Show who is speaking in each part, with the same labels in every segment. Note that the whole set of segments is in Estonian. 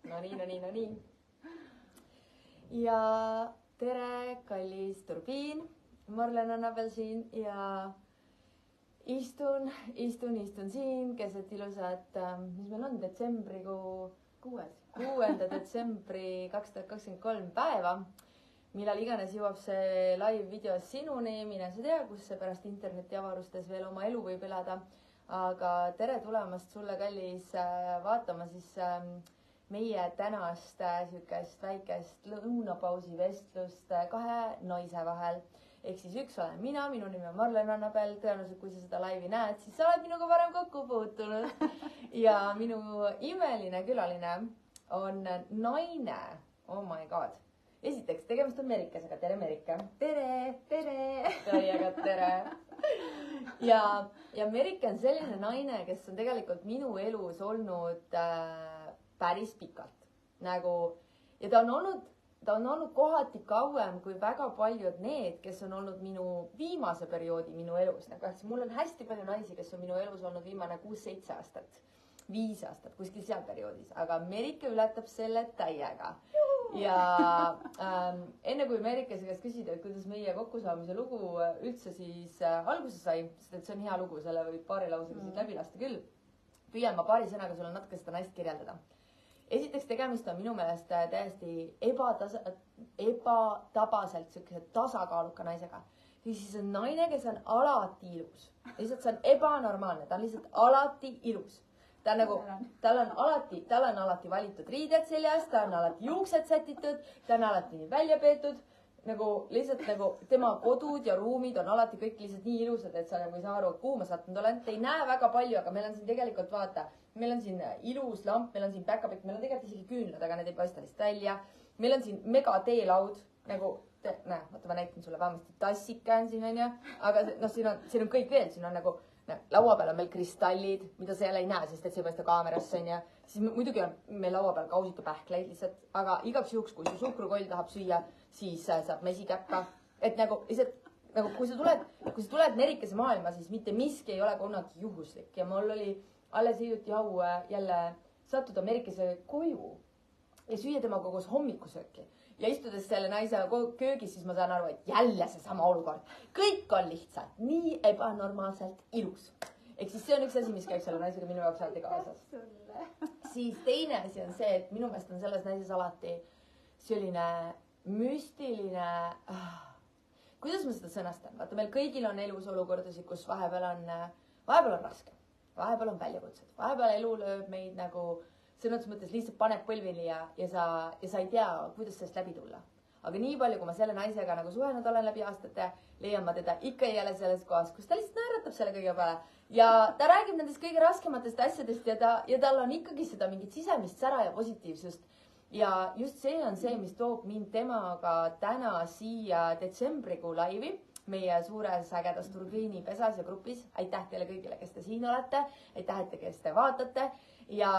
Speaker 1: No nii. Ja tere, kallis turbiin. Marlen Annabel siin ja istun siin keset ilusat, mis meil on detsembrikuu 6. detsembri 2023 päeva. Millal iganes jõuab see live video sinuni, mine sa tea, kus see pärast interneti avarustes veel oma elu võib elada. Aga tere tulemast sulle, kallis, vaatama siis meie tänast sükest väikest lõunapausi vestlust kahe naise vahel. Ehk siis üks olen mina, minu nimi on Marlen Annabel, tõenäoliselt kui sa seda laivi näed, siis sa oled minuga varem kokku puutunud. Ja minu imeline külaline on naine, oh my god. Esiteks, tegemist on Merikesega, tere Merike.
Speaker 2: Tere.
Speaker 1: Täiega tere. Ja Merike on selline naine, kes on tegelikult minu elus olnud päris pikalt. Ja ta on olnud kohati kauem kui väga paljud need, kes on olnud minu viimase perioodi minu elus. Mul on hästi palju naisi, kes on minu elus olnud viimane 6-7 aastat, 5 aastat, kuskil seal perioodis. Aga Merike ületab selle täiega. Ja enne kui Merikese käest küsida, et kuidas meie kokkusaamise lugu üldse siis alguse sai, sest et see on hea lugu, selle võib paari lausega siit läbi lasta küll. Püüan ma paari sõnaga sulle natuke seda naist kirjeldada. Esiteks tegemist on minu meelest täiesti ebatabaselt sükese tasakaaluka naisega. Siis on naine, kes on alati ilus. Lihtsalt see on ebanormaalne, ta on lihtsalt alati ilus. Tal on alati valitud riided seljas, ta on alati juuksed sätitud, ta on alati nii välja peetud, lihtsalt tema kodud ja ruumid on alati kõik lihtsalt nii ilusad, et sa ei saa aru, kuhu ma sattunud olen. Te ei näe väga palju, aga meil on siin tegelikult, vaata, meil on siin ilus lamp, meil on siin päkapikk, meil on tegelikult isegi küünlad, aga need ei paista lihtsalt välja. Meil on siin mega teelaud, vaata, ma näitan sulle vähemasti tassike on siin, aga siin on kõik veel, siin on laua peal on meil kristallid, mida sa jälle ei näe, sest et see ei paista kaamerasse, siis muidugi on meil laua peal kausika pähkleid lihtsalt, aga igaks juhuks, kui su suhkrukoll tahab süüa, siis saab mesikäppa. Et lihtsalt, kui sa tuled Merikese maailma, siis mitte miski ei ole kunagi juhuslik. Ja mul oli alles hiljuti au jälle sattuda Merikese koju ja süüa temaga koos hommikusööki. Ja istudes selle naise köögis, siis ma saan aru, et jälle see sama olukord. Kõik on lihtsalt nii ebanormaalselt ilus. Ehk siis see on üks asi, mis käib selle naisega minu jaoks alati kaasas. Siis teine asi on see, et minu meelest on selles naises alati selline müstiline... Kuidas ma seda sõnastan? Vaata, meil kõigil on elus olukordasid, kus vahepeal on raske. Vahepeal on väljakutsed. Vahepeal elu lööb meid sõnades mõttes lihtsalt paneb põlvili ja sa ei tea, kuidas sellest läbi tulla. Aga nii palju, kui ma selle naisega suhenud olen läbi aastate, leian ma teda ikka jälle selles kohas, kus ta lihtsalt naeratab selle kõige peale. Ja ta räägib nendest kõige raskematest asjadest ja tal on ikkagi seda mingit sisemist sära ja positiivsust. Ja just see on see, mis toob mind temaga täna siia detsembrikuu laivi meie suures ägedas turbiini pesas ja grupis. Aitäh teile kõigile, kes te siin olete. Aitäh, et kes te vaatate. Ja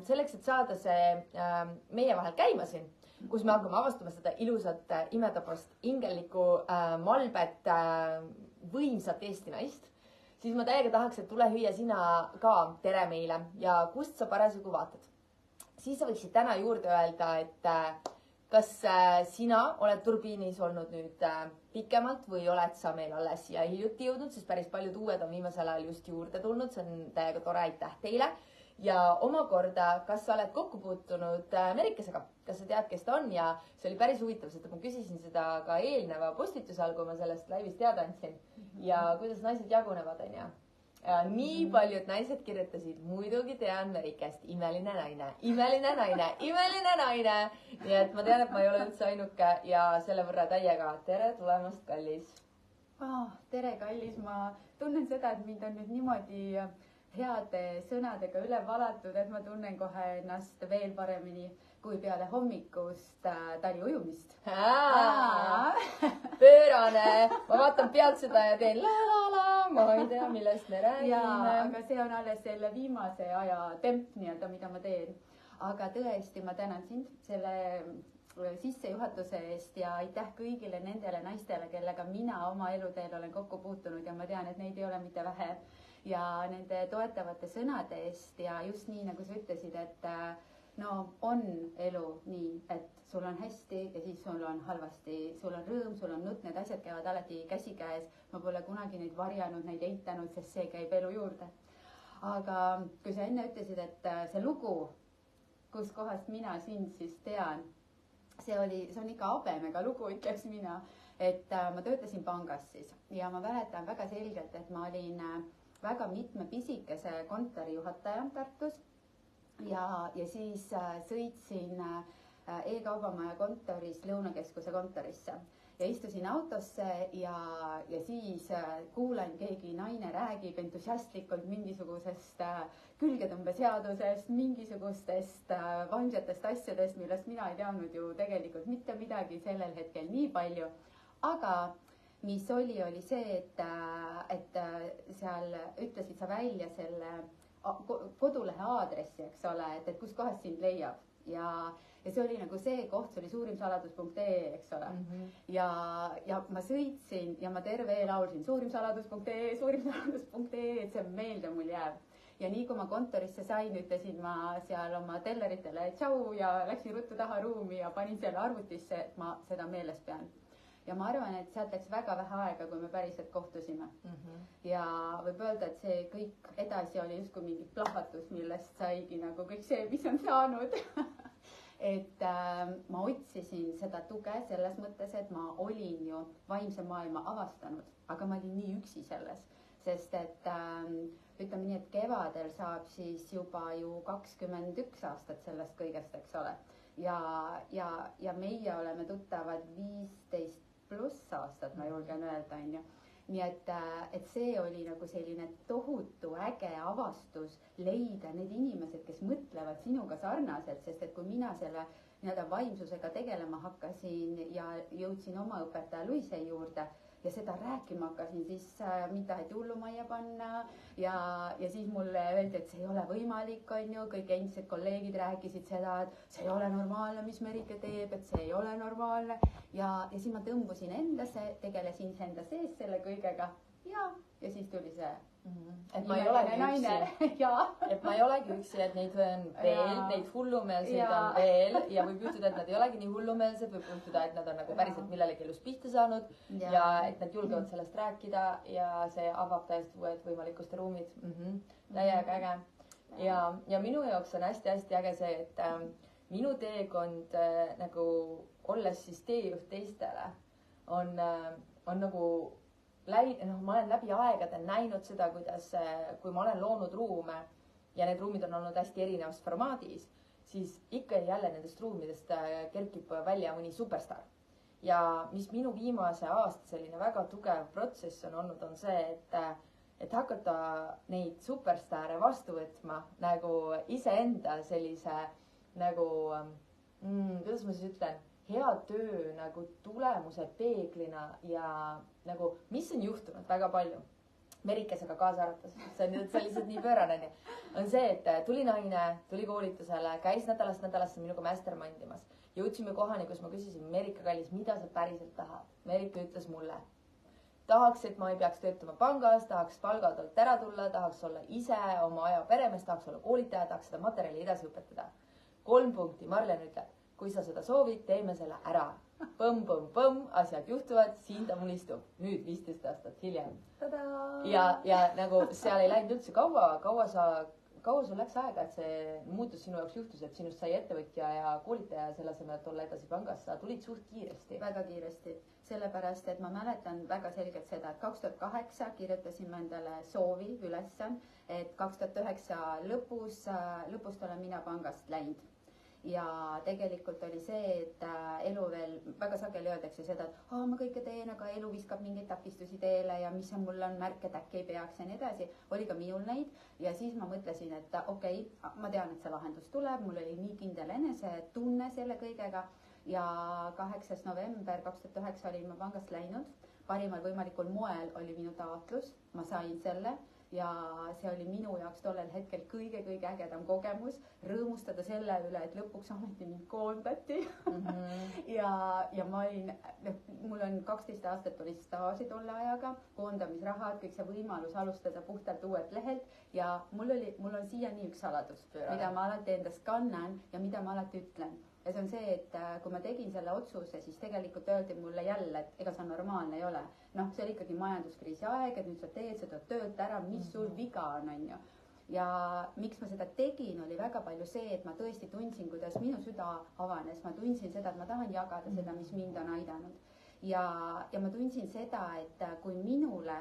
Speaker 1: selleks, et saada see meie vahel käima siin, kus me hakkame avastama seda ilusat imetabast ingellikku malbet võimsat Eesti naist, siis ma täiega tahaks, et tule hüüa sina ka tere meile ja kust sa parasjagu vaatad. Siis sa võiksid täna juurde öelda, et kas sina oled turbiinis olnud nüüd pikemalt või oled sa meil alles siia hiljuti jõudnud, sest päris paljud uued on viimasel ajal just juurde tulnud, see on täiega tore, aitäh teile. Ja omakorda, kas sa oled kokku puutunud Merikesega, kas sa tead, kes ta on ja see oli päris huvitav, sest ma küsisin seda ka eelneva postituse all, kui ma sellest laivist teada andsin ja kuidas naised jagunevad, on ja. Nii paljud naised kirjutasid, muidugi tean Merikest, imeline naine. Nii et ma tean, et ma ei ole üldse ainuke ja selle võrra täiega tere tulemast, kallis.
Speaker 2: Tere, kallis. Ma tunnen seda, et mind on nüüd niimoodi heade sõnadega üle valatud, et ma tunnen kohe ennast veel paremini kui peale hommikust tali ujumist.
Speaker 1: Pöörane. Ma vaatan pealt seda ja teen la, ma ei tea, millest me räägime.
Speaker 2: Aga see on alles selle viimase aja temp nii-öelda, mida ma teen. Aga tõesti, ma tänan sind selle sissejuhatuse eest ja aitäh kõigile nendele naistele, kellega mina oma eluteel olen kokku puutunud ja ma tean, et neid ei ole mitte vähe. Ja nende toetavate sõnade eest ja just nii, nagu sa ütlesid, et no on elu nii, et sul on hästi ja siis sul on halvasti, sul on rõõm, sul on nutt, need asjad käivad alati käsikäes. ma pole kunagi neid varjanud, neid eitanud, sest see käib elu juurde. aga kui sa enne ütlesid, et see lugu, kus kohast mina sind siis tean, see on ikka habemega lugu, ütleks mina, et ma töötasin pangas siis ja ma mäletan väga selgelt, et ma olin väga mitme pisikese kontori juhataja Tartus ja siis sõitsin E-kaubamaja kontorist Lõunakeskuse kontorisse ja istusin autosse ja siis kuulen, keegi naine räägib entusiastlikult mingisugusest külgetõmbeseadusest, mingisugustest vaimsetest asjadest, millest mina ei teadnud ju tegelikult mitte midagi sellel hetkel nii palju. Aga mis oli see, et seal ütlesid sa välja selle kodulehe aadressi, eks ole, et kus kohast sind leiab ja see oli nagu see koht, see oli suurimsaladus.ee, eks ole. Ja ma sõitsin ja ma terve laulsin suurimsaladus.ee, et see meelde mul jääb. Ja nii kui ma kontorisse sain, ütlesin ma seal oma telleritele tšau ja läksin ruttu taha ruumi ja panin selle arvutisse, et ma seda meeles pean. Ja ma arvan, et sealt läks väga vähe aega, kui me päriselt kohtusime. Ja võib öelda, et see kõik edasi oli justkui mingi plahvatus, millest saigi nagu kõik see, mis on saanud. Et ma otsisin seda tuge selles mõttes, et ma olin ju vaimse maailma avastanud, aga ma olin nii üksi selles, sest et ütleme nii, et kevadel saab siis juba ju 21 aastat sellest kõigest, eks ole. Ja meie oleme tuttavad 15 pluss aastat, ma julgen öelda, on ju. Nii et see oli nagu selline tohutu äge avastus leida need inimesed, kes mõtlevad sinuga sarnaselt, sest et kui mina selle nii-öelda vaimsusega tegelema hakkasin ja jõudsin oma õpetaja Luise juurde ja seda rääkima hakkasin, siis mind taheti hullumajja panna ja siis mulle öeldi, et see ei ole võimalik, on ju, kõik endised kolleegid rääkisid seda, et see ei ole normaalne, mis Merike teeb, et see ei ole normaalne ja siis ma tõmbusin endasse, tegelesin enda sees selle kõigega ja siis tuli see
Speaker 1: et ma ei olegi üksi, et ma ei olegi üksi, et neid on veel, neid hullumeelseid on veel ja võib juhtuda, et nad ei olegi nii hullumeelsed, võib juhtuda, et nad on nagu päriselt millelegi elus pihta saanud ja et nad julgevad sellest rääkida ja see avab täiesti uued võimalikkuste ruumid. Täiega äge. Ja minu jaoks on hästi-hästi äge see, et minu teekond nagu olles siis teejuht teistele on nagu ma olen läbi aegade näinud seda, kuidas, kui ma olen loonud ruume ja need ruumid on olnud hästi erinevas formaadis, siis ikka ja jälle nendest ruumidest kerkib välja mõni superstar. Ja mis minu viimase aasta selline väga tugev protsess on olnud, on see, et hakata neid superstare vastu võtma nagu iseenda sellise nagu, kuidas ma siis ütlen, hea töö nagu tulemuse peeglina ja nagu, mis on juhtunud väga palju, Merikesega kaasa arvates, see on lihtsalt nii pöörane, on see, et tuli naine, tuli koolitusele, käis nädalast nädalasse minuga mastermindimas. Jõudsime kohani, kus ma küsisin, Merika kallis, mida sa päriselt tahad? Merika ütles mulle, tahaks, et ma ei peaks töötama pangas, tahaks palgatult ära tulla, tahaks olla ise oma aja peremees, tahaks olla koolitaja, tahaks seda materjali edasi õpetada. 3 punkti, Marlen ütleb. Kui sa seda soovid, teeme selle ära. Põmm, asjad juhtuvad, siin ta mul istub. Nüüd 15 aastat hiljem. Ja nagu seal ei läinud üldse kaua sul läks aega, et see muutus sinu jaoks juhtus, et sinust sai ettevõtja ja koolitaja selle asemel, et olla edasi pangas. Sa tulid suht kiiresti.
Speaker 2: Väga kiiresti. Sellepärast, et ma mäletan väga selgelt seda, et 2008 kirjutasime endale soovi ülesse, et 2009 lõpust olen mina pangast läinud. Ja tegelikult oli see, et elu veel väga sageli öeldakse seda, et ma kõike teen, aga elu viskab mingeid takistusi teele ja mis on mul on märk, et äkki ei peaks ja nii edasi. Oli ka minul neid ja siis ma mõtlesin, et okei, ma tean, et see lahendus tuleb, mul oli nii kindel enesetunne selle kõigega ja 8. november 2009 olin ma pangast läinud. Parimal võimalikul moel oli minu taotlus, ma sain selle ja see oli minu jaoks tollel hetkel kõige ägedam kogemus, rõõmustada selle üle, et lõpuks ometi mind koondati ja ma olin, mul on 12 aastat oli staaži tolle ajaga, koondamisrahad, kõik see võimalus alustada puhtalt uuelt lehelt ja mul on siiani üks saladus, mida ma alati endas kannan ja mida ma alati ütlen. Ja see on see, et kui ma tegin selle otsuse, siis tegelikult öeldi mulle jälle, et ega see normaalne ei ole. Noh, see oli ikkagi majanduskriisi aeg, et nüüd sa teed seda töölt ära, mis sul viga on ju. Ja miks ma seda tegin, oli väga palju see, et ma tõesti tundsin, kuidas minu süda avanes. Ma tundsin seda, et ma tahan jagada seda, mis mind on aidanud. Ja ma tundsin seda, et kui minule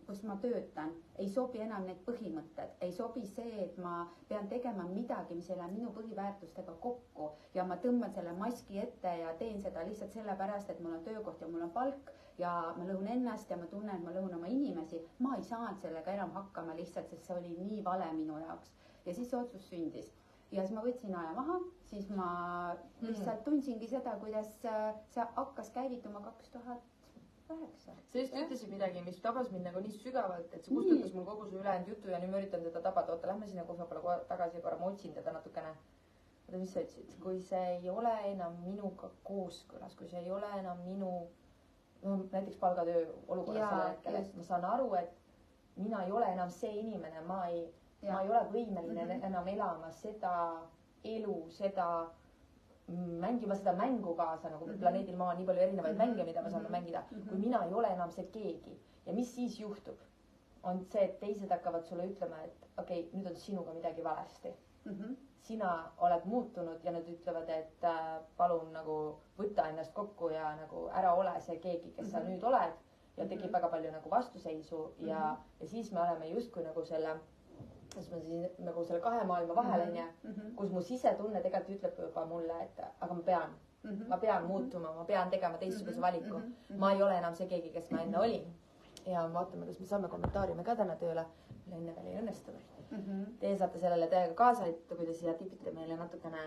Speaker 2: kus ma töötan, ei sobi enam need põhimõtted, ei sobi see, et ma pean tegema midagi, mis ei lähe minu põhiväärtustega kokku ja ma tõmban selle maski ette ja teen seda lihtsalt sellepärast, et mul on töökoht ja mul on palk ja ma lõhun ennast ja ma tunnen, et ma lõhun oma inimesi. Ma ei saanud sellega enam hakkama lihtsalt, sest see oli nii vale minu jaoks. Ja siis see otsus sündis. Ja siis ma võtsin aja maha, siis ma lihtsalt tundsingi seda, kuidas see hakkas käivituma 2009.
Speaker 1: Sa just ütlesid midagi, mis tabas mind nagu nii sügavalt, et see kustutas mul kogu see ülejäänud jutu ja nüüd ma üritan teda tabada. Oota, lähme sinna kohvapeale tagasi ja korra ma otsin teda natukene. Oota, mis sa ütlesid? Kui see ei ole enam minuga kooskõlas, kui see ei ole enam minu näiteks palgatöö olukorras selle hetkel, et ma saan aru, et mina ei ole enam see inimene, ma ei ole võimeline enam elama seda elu, seda mängima seda mängu kaasa, nagu planeedil maa on nii palju erinevaid mänge, mida me saame mängida, kui mina ei ole enam see keegi. Ja mis siis juhtub, on see, et teised hakkavad sulle ütlema, et okei, nüüd on sinuga midagi valesti. Sina oled muutunud ja nad ütlevad, et palun nagu võtta ennast kokku ja nagu ära ole see keegi, kes sa nüüd oled ja tekib väga palju nagu vastuseisu ja siis me oleme justkui nagu selle siis ma siis nagu selle kahe maailma vahel on ja kus mu sisetunne tegelikult ütleb juba mulle, et aga ma pean muutuma, ma pean tegema teistsuguse valiku. Ma ei ole enam see keegi, kes ma enne olin. Ja vaatame, kas me saame kommentaariume ka täna tööle. Meil enne veel ei õnnestunud. Teie saate sellele täiega kaasa aita, kui te siia tipite meile natukene,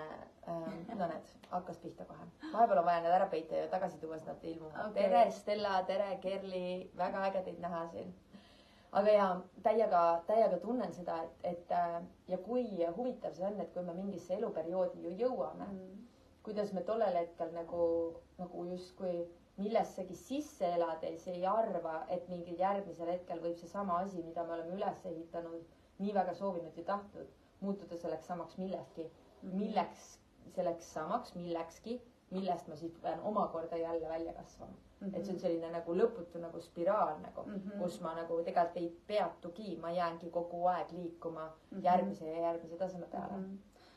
Speaker 1: no need hakkas pihta kohe. Vahepeal on vaja need ära peita ja tagasi tuua, siis nad ilmuvad. Tere Stella, tere Kerli, väga äge teid näha siin. Aga ja täiega tunnen seda, et ja kui huvitav see on, et kui me mingisse eluperioodi ju jõuame, kuidas me tollel hetkel nagu justkui millessegi sisse elades ei arva, et mingil järgmisel hetkel võib see sama asi, mida me oleme üles ehitanud, nii väga soovinud ja tahtnud, muutuda selleks samaks millekski, milleks selleks samaks millekski, millest ma siis pean omakorda jälle välja kasvama. Et see on selline nagu lõputu nagu spiraal nagu, kus ma nagu tegelikult ei peatugi, ma jäängi kogu aeg liikuma järgmise ja järgmise taseme peale.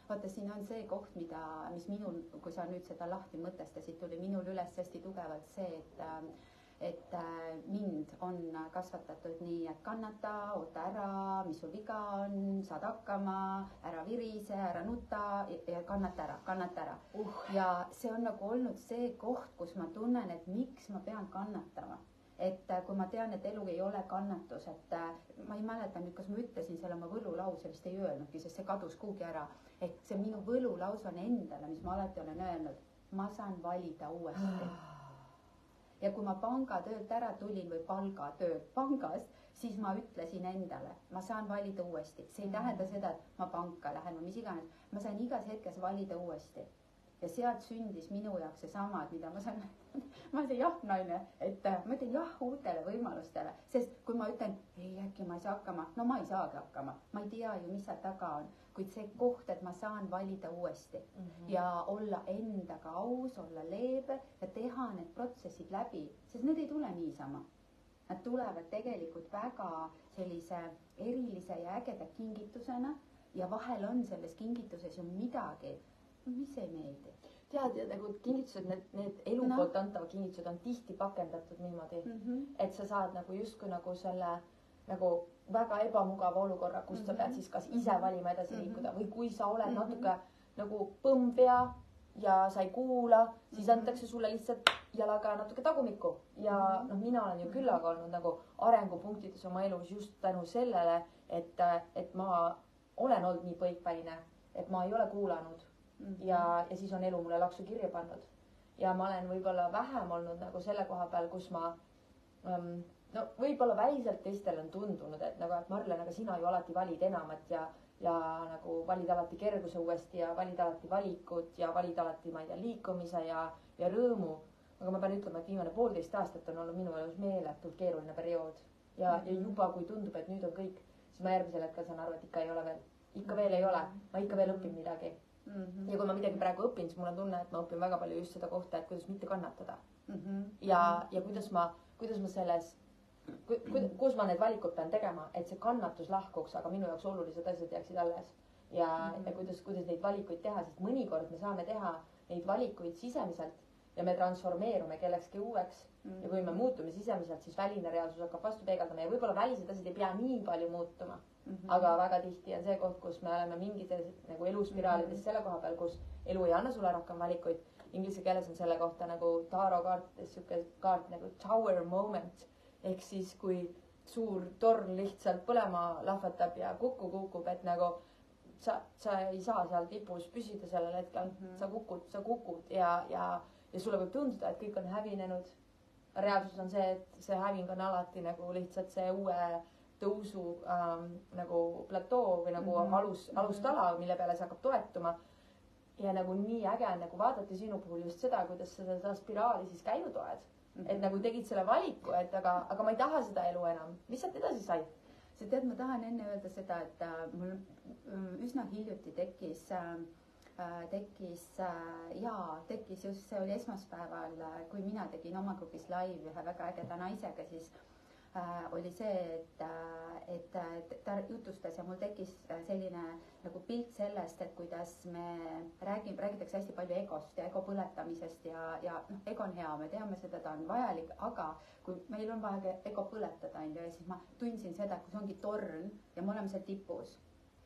Speaker 2: Vaata, siin on see koht, mis minul, kui sa nüüd seda lahti mõtestasid, tuli minul üles hästi tugevalt see, et mind on kasvatatud nii, et kannata, oota ära, mis sul viga on, saad hakkama, ära virise, ära nuta ja kannata ära. Ja see on nagu olnud see koht, kus ma tunnen, et miks ma pean kannatama. Et kui ma tean, et elu ei ole kannatus, et ma ei mäleta nüüd, kas ma ütlesin selle oma võlulause, vist ei öelnudki, sest see kadus kuhugi ära. Et see minu võlulause on endale, mis ma alati olen öelnud, ma saan valida uuesti. Ja kui ma pangatöölt ära tulin või palgatöölt pangast, siis ma ütlesin endale, ma saan valida uuesti. See ei tähenda seda, et ma panka lähen või mis iganes. Ma sain igas hetkes valida uuesti. Ja sealt sündis minu jaoks seesama, et mida ma sain, ma olen see jah-naine, et ma ütlen jah uutele võimalustele. Sest kui ma ütlen, ei äkki ma ei saa hakkama, no ma ei saagi hakkama. Ma ei tea ju, mis seal taga on. Kuid see koht, et ma saan valida uuesti ja olla endaga aus, olla leebe ja teha need protsessid läbi, sest need ei tule niisama. Nad tulevad tegelikult väga sellise erilise ja ägeda kingitusena ja vahel on selles kingituses ju midagi, mis ei meeldi.
Speaker 1: Tead, ja nagu kingitused, need elu poolt antavad kingitused on tihti pakendatud niimoodi, et sa saad nagu justkui nagu selle nagu väga ebamugava olukorra, kus sa pead siis kas ise valima edasi liikuda või kui sa oled natuke nagu põmbpea ja sa ei kuula, siis antakse sulle lihtsalt jalaga natuke tagumikku. Ja mina olen ju küllaga olnud nagu arengupunktides oma elus just tänu sellele, et ma olen olnud nii põikpäine, et ma ei ole kuulanud ja siis on elu mulle laksu kirja pannud. Ja ma olen võib-olla vähem olnud nagu selle koha peal, kus ma no võib-olla väliselt teistel on tundunud, et nagu, et Marlen, aga sina ju alati valid enamat ja nagu valid alati kerguse uuesti ja valid alati valikut ja valid alati, ma ei tea, liikumise ja rõõmu. aga ma pean ütlema, et viimane 1,5 aastat on olnud minu elus meeletult keeruline periood ja juba kui tundub, et nüüd on kõik, siis ma järgmisel hetkel saan aru, et ikka ei ole veel, ikka veel ei ole, ma ikka veel õpin midagi. ja kui ma midagi praegu õpin, siis mul on tunne, et ma õpin väga palju just seda kohta, et kuidas mitte kannatada. ja kuidas ma selles, kus ma need valikud pean tegema, et see kannatus lahkuks, aga minu jaoks olulised asjad jääksid alles. ja kuidas neid valikuid teha, sest mõnikord me saame teha neid valikuid sisemiselt ja me transformeerume kellekski uueks ja kui me muutume sisemiselt, siis väline reaalsus hakkab vastu peegeldama ja võib-olla välised asjad ei pea nii palju muutuma. aga väga tihti on see koht, kus me oleme mingites nagu eluspiraalides selle koha peal, kus elu ei anna sulle rohkem valikuid. Inglise keeles on selle kohta nagu tarokaartides siuke kaart nagu tower moment ehk siis kui suur torn lihtsalt põlema lahvatab ja kukub, et nagu sa ei saa seal tipus püsida sellel hetkel, sa kukud ja sulle võib tunduda, et kõik on hävinenud. reaalsus on see, et see häving on alati nagu lihtsalt see uue tõusu nagu platoo või nagu alustala, mille peale see hakkab toetuma. ja nagu nii äge on nagu vaadata sinu puhul just seda, kuidas sa seda spiraali siis käinud oled. et nagu tegid selle valiku, et aga ma ei taha seda elu enam. mis sealt edasi sai?
Speaker 2: sa tead, ma tahan enne öelda seda, et mul üsna hiljuti tekkis just, see oli esmaspäeval, kui mina tegin oma grupis live ühe väga ägeda naisega, siis oli see, et ta jutustas ja mul tekkis selline nagu pilt sellest, et kuidas me räägitakse hästi palju egost ja ego põletamisest ja noh, ego on hea, me teame seda, ta on vajalik, aga kui meil on vaja ego põletada, on ju, ja siis ma tundsin seda, kus ongi torn ja me oleme seal tipus.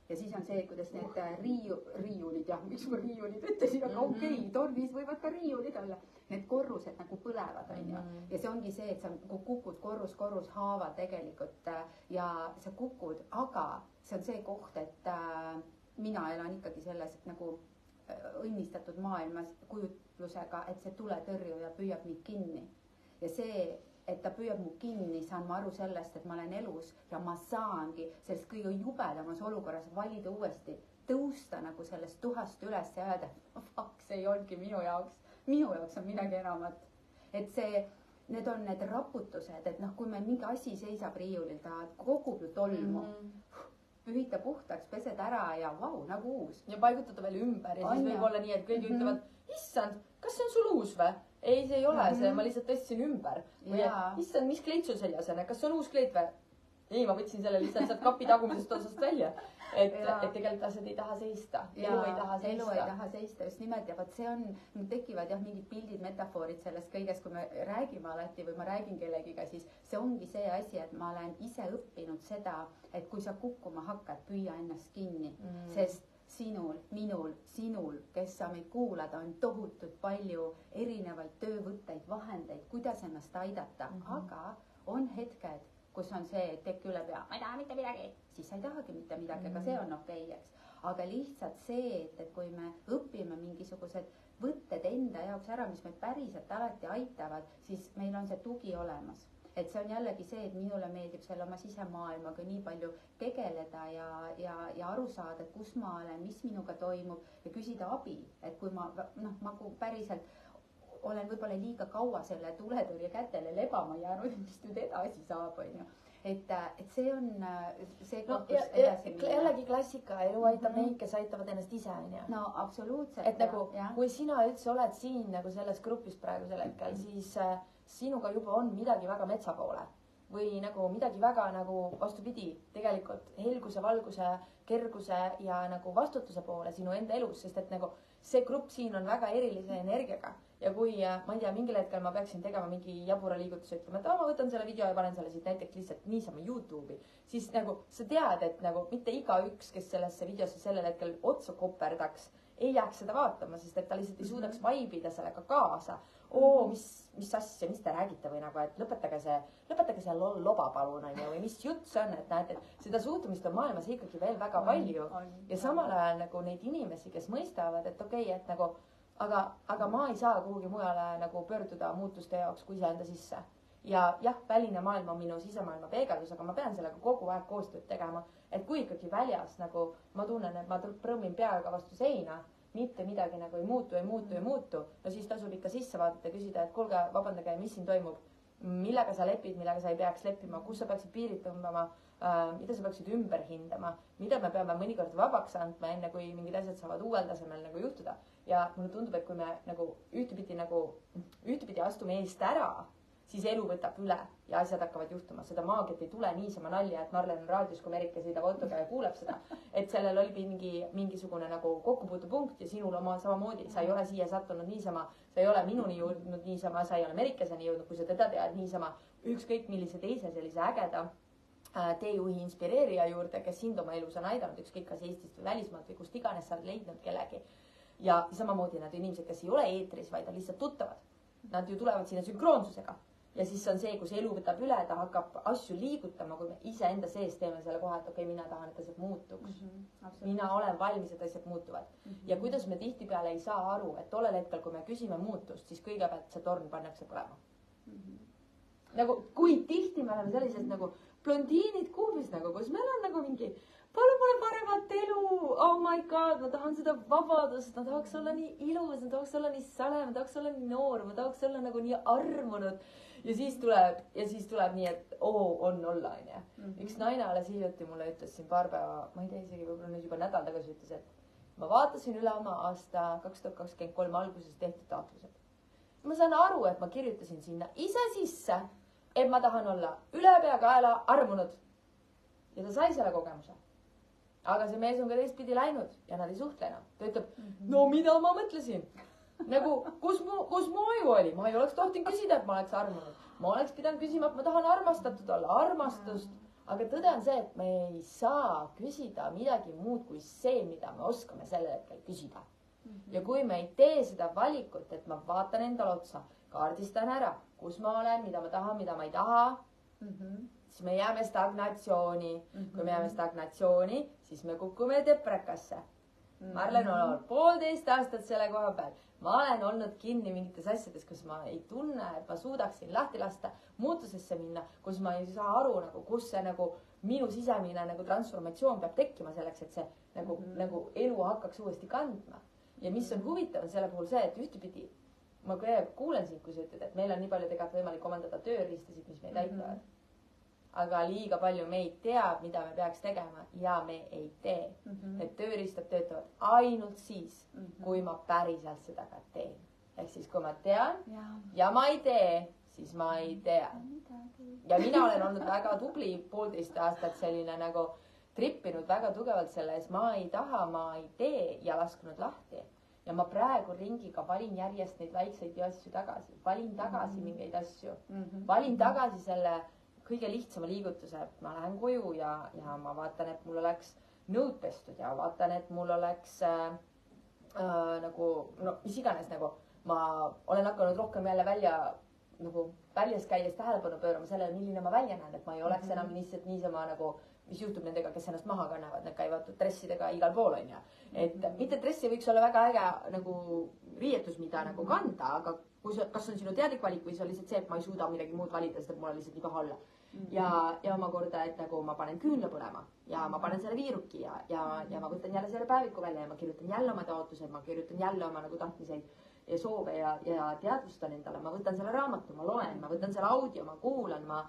Speaker 2: ja siis on see, kuidas need riiulid, jah, miks ma riiulid ütlesin, aga okei, tornis võivad ka riiulid olla. Need korrused nagu põlevad, on ju. ja see ongi see, et sa kukud korrus haaval tegelikult ja sa kukud, aga see on see koht, et mina elan ikkagi selles nagu õnnistatud maailmas kujutlusega, et see tuletõrjuja püüab mind kinni. ja see, et ta püüab mu kinni, saan ma aru sellest, et ma olen elus ja ma saangi sellest kõige jubedamas olukorras valida uuesti, tõusta nagu sellest tuhast üles ja öelda, fuck, see ei olnudki minu jaoks on midagi enamat. et see, need on need raputused, et noh, kui meil mingi asi seisab riiulil, ta kogub ju tolmu, pühita puhtaks, pesed ära ja vau, nagu uus.
Speaker 1: ja paigutada veel ümber ja siis võib olla nii, et kõik ütlevad, issand, kas see on sul uus või? ei, see ei ole see, ma lihtsalt tõstsin ümber. issand, mis kleit sul seljas on, kas see on uus kleit või? ei, ma võtsin selle lihtsalt sealt kapi tagumisest otsast välja. et tegelikult asjad ei taha seista. elu ei taha seista.
Speaker 2: Just nimelt ja vot see on, tekivad jah mingid pildid, metafoorid sellest kõigest, kui me räägime alati või ma räägin kellegiga, siis see ongi see asi, et ma olen ise õppinud seda, et kui sa kukkuma hakkad, püüa ennast kinni, sest sinul, minul, sinul, kes sa meid kuulad, on tohutult palju erinevaid töövõtteid, vahendeid, kuidas ennast aidata, aga on hetked, kus on see, et tekk üle pea, ma ei taha mitte midagi, siis sa ei tahagi mitte midagi, aga see on okei, eks. aga lihtsalt see, et kui me õpime mingisugused võtted enda jaoks ära, mis meid päriselt alati aitavad, siis meil on see tugi olemas. et see on jällegi see, et minule meeldib selle oma sisemaailmaga nii palju tegeleda ja aru saada, et kus ma olen, mis minuga toimub ja küsida abi, et kui ma ma päriselt olen võib-olla liiga kaua selle tuletõrje kätele lebama jäänud, mis nüüd edasi saab, on ju. et see on see koht, kus edasi minna.
Speaker 1: Jällegi klassika, elu aitab neid, kes aitavad ennast ise, on ju.
Speaker 2: No absoluutselt.
Speaker 1: Et nagu, kui sina üldse oled siin nagu selles grupis praegusel hetkel, siis sinuga juba on midagi väga metsa poole või nagu midagi väga nagu vastupidi, tegelikult helguse, valguse, kerguse ja nagu vastutuse poole sinu enda elus, sest et nagu see grupp siin on väga erilise energiaga ja kui ma ei tea, mingil hetkel ma peaksin tegema mingi jabura liigutuse, ütlema, et ma võtan selle video ja panen selle siit näiteks lihtsalt niisama YouTube'i, siis nagu sa tead, et nagu mitte igaüks, kes sellesse videosse sellel hetkel otsa koperdaks, ei jääks seda vaatama, sest et ta lihtsalt ei suudaks vaibida sellega kaasa. Mis asja, mis te räägite või nagu, et lõpetage see loba palun, on ju, või mis jutt see on, et näed, et seda suhtumist on maailmas ikkagi veel väga palju ja samal ajal nagu neid inimesi, kes mõistavad, et okei, et nagu, aga ma ei saa kuhugi mujale nagu pöörduda muutuste jaoks kui iseenda sisse. ja jah, väline maailm on minu sisemaailma peegeldus, aga ma pean sellega kogu aeg koostööd tegema. Et kui ikkagi väljas nagu ma tunnen, et ma prõmmin peaga vastu seina, mitte midagi nagu ei muutu, no siis tasub ikka sisse vaadata ja küsida, et kuulge, vabandage, mis siin toimub, millega sa lepid, millega sa ei peaks leppima, kus sa peaksid piirid tõmbama, mida sa peaksid ümber hindama, mida me peame mõnikord vabaks andma, enne kui mingid asjad saavad uuel tasemel nagu juhtuda. Ja mulle tundub, et kui me nagu ühtepidi astume eest ära, siis elu võtab üle ja asjad hakkavad juhtuma. Seda maagiat ei tule niisama nalja, et Marlen on raadios, kui Merike sõidab autoga ja kuuleb seda. Et sellel oli mingisugune nagu kokkupuutepunkt ja sinul oma samamoodi. Sa ei ole siia sattunud niisama, sa ei ole minuni jõudnud niisama, sa ei ole Merikeseni jõudnud, kui sa teda tead niisama. Ükskõik millise teise sellise ägeda teejuhi inspireerija juurde, kes sind oma elus on aidanud, ükskõik kas Eestist või välismaalt või kust iganes sa oled leidnud kellegi. Ja samamoodi nad inimesed, kes ei ole eetris, vaid on lihtsalt tuttavad. Nad ju tulevad sinna sünkroonsusega. Ja siis on see, kus elu võtab üle, ta hakkab asju liigutama, kui me ise enda sees teeme selle koha, et okei, mina tahan, et asjad muutuks. Mina olen valmis, et asjad muutuvad. Ja kuidas me tihtipeale ei saa aru, et tollel hetkel, kui me küsime muutust, siis kõigepealt see torn pannakse põlema. Nagu, kui tihti me oleme sellised nagu blondiinid kuubis, nagu, kus meil on nagu mingi palun mulle paremat elu, oh my god, ma tahan seda vabadust, ma tahaks olla nii ilus, ma tahaks olla nii sale, ma tahaks olla nii noor, ma tahaks olla nagu nii armunud. Ja siis tuleb nii, et on olla, on ja. Üks naine alles hiljuti mulle ütles siin paar päeva, ma ei tea isegi, võib-olla nüüd juba nädal tagasi ütles, et ma vaatasin üle oma aasta 2023 alguses tehtud taotlused. Ma saan aru, et ma kirjutasin sinna ise sisse, et ma tahan olla üle pea kaela armunud. Ja ta sai selle kogemuse. Aga see mees on ka teistpidi läinud ja nad ei suhtle enam. Ta ütleb, no mida ma mõtlesin? Nagu, kus mu aju oli? Ma ei oleks tohtinud küsida, et ma oleks armunud. Ma oleks pidanud küsima, et ma tahan armastatud olla, armastust. Aga tõde on see, et me ei saa küsida midagi muud kui see, mida me oskame sellel hetkel küsida. Ja kui me ei tee seda valikut, et ma vaatan endale otsa, kaardistan ära, kus ma olen, mida ma tahan, mida ma ei taha, siis me jääme stagnatsiooni. Kui me jääme stagnatsiooni, siis me kukume deprekasse. Marlen on olnud 1,5 aastat selle koha peal. Ma olen olnud kinni mingites asjades, kus ma ei tunne, et ma suudaksin lahti lasta, muutusesse minna, kus ma ei saa aru, nagu, kus see nagu minu sisemine nagu transformatsioon peab tekkima selleks, et see nagu elu hakkaks uuesti kandma. Ja mis on huvitav, on selle puhul see, et ühtepidi ma kuulen sind, kui sa ütled, et meil on nii palju tegelikult võimalik omandada tööriistasid, mis meid aitavad. Aga liiga palju meid teab, mida me peaks tegema ja me ei tee. Need tööriistad töötavad ainult siis, kui ma päriselt seda ka teen. Ehk siis, kui ma tean ja ma ei tee, siis ma ei tea. Ja mina olen olnud väga tubli 1,5 aastat selline nagu trippinud väga tugevalt selles, ma ei taha, ma ei tee ja lasknud lahti. Ja ma praegu ringiga valin järjest neid väikseid asju tagasi. Valin tagasi mingeid asju. Valin tagasi selle kõige lihtsama liigutuse, et ma lähen koju ja ma vaatan, et mul oleks nõud pestud ja vaatan, et mul oleks nagu, no mis iganes nagu, ma olen hakanud rohkem jälle väljas käies tähelepanu pöörama sellele, milline ma välja näen, et ma ei oleks enam lihtsalt niisama nagu, mis juhtub nendega, kes ennast maha kannavad, need käivad dressidega igal pool on ja. Et mitte dressi võiks olla väga äge nagu riietus, mida nagu kanda, aga kas on sinu teadlik valik või see on lihtsalt see, et ma ei suuda midagi muud valida, sest et mul on lihtsalt nii paha olla. Ja omakorda, et nagu ma panen küünla põlema ja ma panen selle viiruki ja ma võtan jälle selle päeviku välja ja ma kirjutan jälle oma taotlused, ma kirjutan jälle oma nagu tahtmiseid ja soove ja teadvustan endale, ma võtan selle raamatu, ma loen, ma võtan selle audio, ma kuulan, ma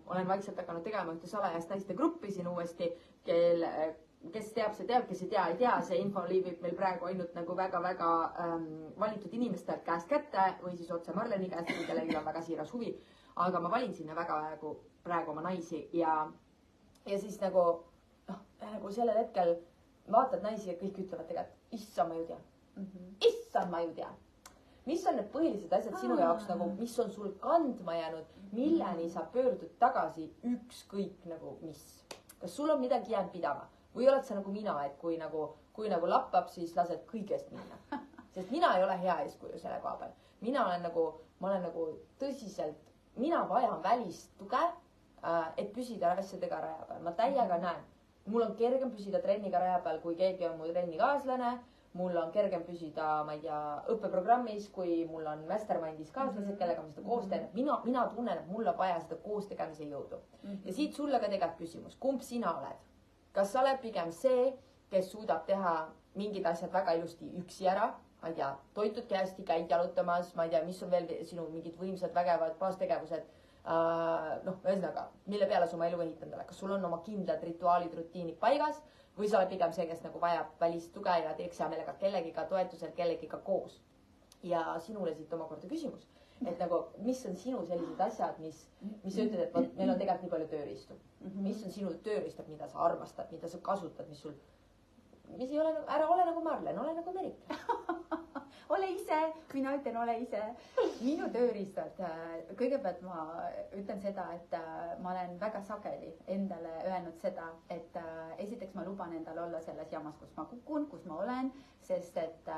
Speaker 1: olen vaikselt hakanud tegema ühte salajast naiste gruppi siin uuesti, kes teab, see teab, kes ei tea, see info liibib meil praegu ainult nagu väga-väga valitud inimestelt käest kätte või siis otse Marleni käest, kui kellelgi on väga siiras huvi. Aga ma valin sinna väga praegu oma naisi ja siis nagu sellel hetkel vaatad naisi ja kõik ütlevad tegelikult, issand ma ju tean. Issand ma ju tean. Mis on need põhilised asjad sinu jaoks nagu, mis on sul kandma jäänud, milleni sa pöördud tagasi ükskõik nagu mis. Kas sul on midagi jäänud pidama või oled sa nagu mina, et kui nagu lappab, siis lased kõigest minna. Sest mina ei ole hea eeskuju selle koha peal. Ma olen nagu tõsiselt, mina vajan välist tuge, et püsida asjadega raja peal. Ma täiega näen. Mul on kergem püsida trenniga raja peal, kui keegi on mu trennikaaslane. mul on kergem püsida, ma ei tea, õppeprogrammis, kui mul on mastermind'is kaaslased, kellega ma seda koos teen. Mina tunnen, et mul on vaja seda koos tegemise jõudu. Ja siit sulle ka tegelikult küsimus, kumb sina oled? Kas sa oled pigem see, kes suudab teha mingid asjad väga ilusti üksi ära, ma ei tea, toitudki hästi, käid jalutamas, ma ei tea, mis on veel sinu mingid võimsad, vägevad baastegevused, ühesõnaga, mille peale sa oma elu ehitanud oled, kas sul on oma kindlad rituaalid, rutiinid paigas või sa oled pigem see, kes nagu vajab välist tuge ja teeks hea meelega kellegiga toetusel, kellegiga koos. Ja sinule siit omakorda küsimus, et nagu, mis on sinu sellised asjad, mis sa ütled, et võt, meil on tegelikult nii palju tööriistu. Mis on sinu tööriistad, mida sa armastad, mida sa kasutad, mis ei ole, ära ole nagu Marlen, ole nagu Merike.
Speaker 2: Ole ise, mina ütlen, ole ise. Minu tööriistad, kõigepealt ma ütlen seda, et ma olen väga sageli endale öelnud seda, et esiteks ma luban endale olla selles jamas, kus ma kukun, kus ma olen, sest et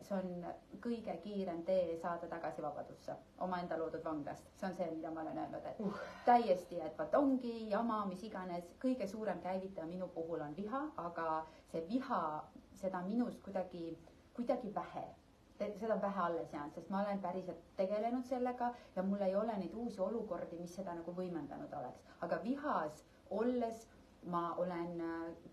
Speaker 2: see on kõige kiirem tee saada tagasi vabadusse, omaenda loodud vanglast. See on see, mida ma olen öelnud, et täiesti, et vaat ongi jama, mis iganes, kõige suurem käivitaja minu puhul on viha, aga see viha, seda minust kuidagi vähe. Seda on vähe alles jäänud, sest ma olen päriselt tegelenud sellega ja mul ei ole neid uusi olukordi, mis seda nagu võimendanud oleks. Aga vihas olles ma olen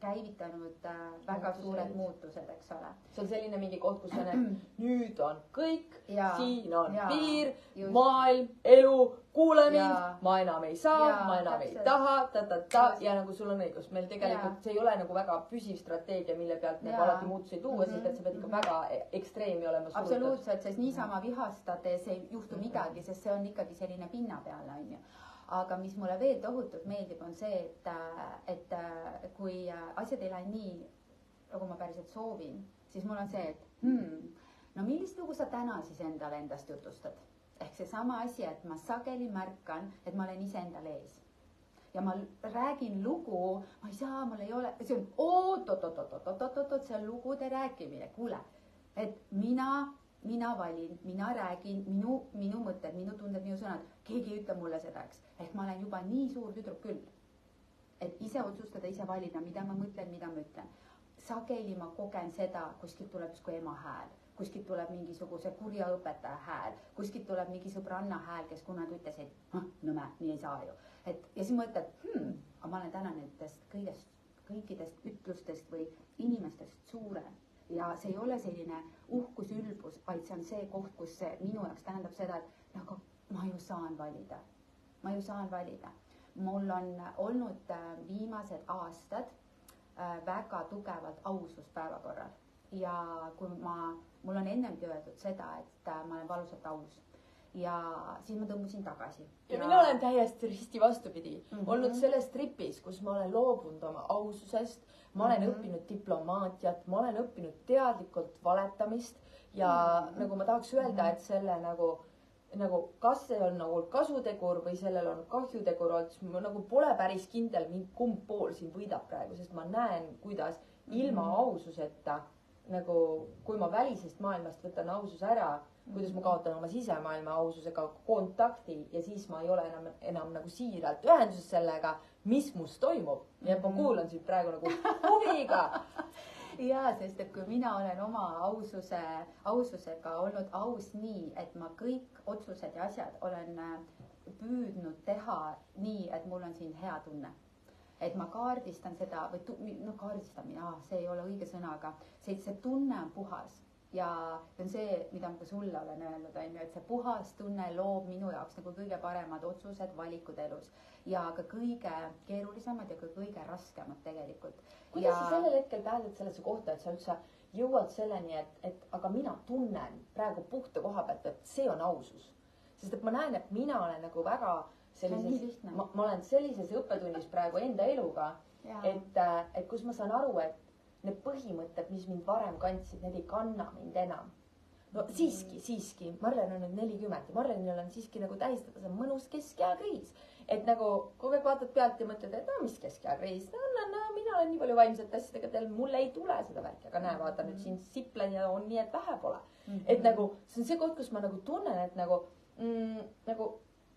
Speaker 2: käivitanud väga suured muutused, eks ole.
Speaker 1: See on selline mingi koht, kus on, et nüüd on kõik, siin on piir, maailm, elu, kuule mind, ma enam ei saa, ma enam ei taha, ja nagu sul on õigus, meil tegelikult see ei ole nagu väga püsiv strateegia, mille pealt nagu alati muutusi tuua, sest et sa pead ikka väga ekstreemi olema suutud.
Speaker 2: Absoluutselt, sest niisama vihastades ei juhtu midagi, sest see on ikkagi selline pinna peale, on ju. Aga mis mulle veel tohutult meeldib, on see, et kui asjad ei lähe nii, nagu ma päriselt soovin, siis mul on see, et no millist lugu sa täna siis endast jutustad? Ehk see sama asi, et ma sageli märkan, et ma olen ise endale ees. Ja ma räägin lugu, ma ei saa, mul ei ole, see on oot, see on lugude rääkimine, kuule, et mina valin, mina räägin, minu mõtted, minu tunded, minu sõnad, keegi ei ütle mulle seda, eks. Ehk ma olen juba nii suur tüdruk küll, et ise otsustada, ise valida, mida ma mõtlen, mida ma ütlen. Sageli ma kogen seda, kuskilt tuleb kui ema hääl, kuskilt tuleb mingisuguse kurja õpetaja hääl, kuskilt tuleb mingi sõbranna hääl, kes kunagi ütles, et nõme, nii ei saa ju. Ja siis mõtled, aga ma olen täna nendest kõikidest ütlustest või inimestest suurem. Ja see ei ole selline uhkus, ülbus, vaid see on see koht, kus see minu jaoks tähendab seda, et aga ma ju saan valida. Mul on olnud viimased aastad väga tugevalt ausus päevakorral ja kui mul on ennemgi öeldud seda, et ma olen valusalt aus ja siis ma tõmbusin tagasi.
Speaker 1: Ja mina olen täiesti risti vastupidi. Olnud selles tripis, kus ma olen loobunud oma aususest, ma olen õppinud diplomaatiat, ma olen õppinud teadlikult valetamist ja nagu ma tahaks öelda, et selle nagu kas see on nagu kasutegur või sellel on kahjutegur olnud, siis ma nagu pole päris kindel, kumb pool siin võidab praegu, sest ma näen, kuidas ilma aususeta, nagu kui ma välisest maailmast võtan aususe ära, kuidas ma kaotan oma sisemaailma aususega kontakti ja siis ma ei ole enam nagu siiralt ühenduses sellega, mis must toimub. Ja ma kuulan siit praegu nagu huviga.
Speaker 2: Ja, sest et kui mina olen oma aususega olnud aus nii, et ma kõik otsused ja asjad olen püüdnud teha nii, et mul on siin hea tunne. Et ma kaardistan seda, see ei ole õige sõna, aga see tunne on puhas. Ja on see, mida ma ka sulle olen öelnud, et see puhas tunne loob minu jaoks nagu kõige paremad otsused, valikud elus. Ja ka kõige keerulisemad ja ka kõige raskemad tegelikult.
Speaker 1: Kuidas sa sellel hetkel pääsed sellesse kohta, et sa üldse jõuad selleni, et aga mina tunnen praegu puhta koha pealt, et see on ausus. Sest et ma näen, et mina olen nagu väga sellises, ma olen sellises õppetunnis praegu enda eluga, et kus ma saan aru, et need põhimõtted, mis mind varem kandsid, need ei kanna mind enam. No siiski, Marlen on nüüd 40 ja Marlenil on siiski nagu tähistada see mõnus keskeakriis. Et nagu kogu aeg vaatad pealt ja mõtled, et mis keskeakriis, mina olen nii palju vaimsete asjadega teil, mulle ei tule seda värki, aga näe, vaata nüüd siin siplen ja on nii, et vähe pole. Et nagu see on see koht, kus ma nagu tunnen, et nagu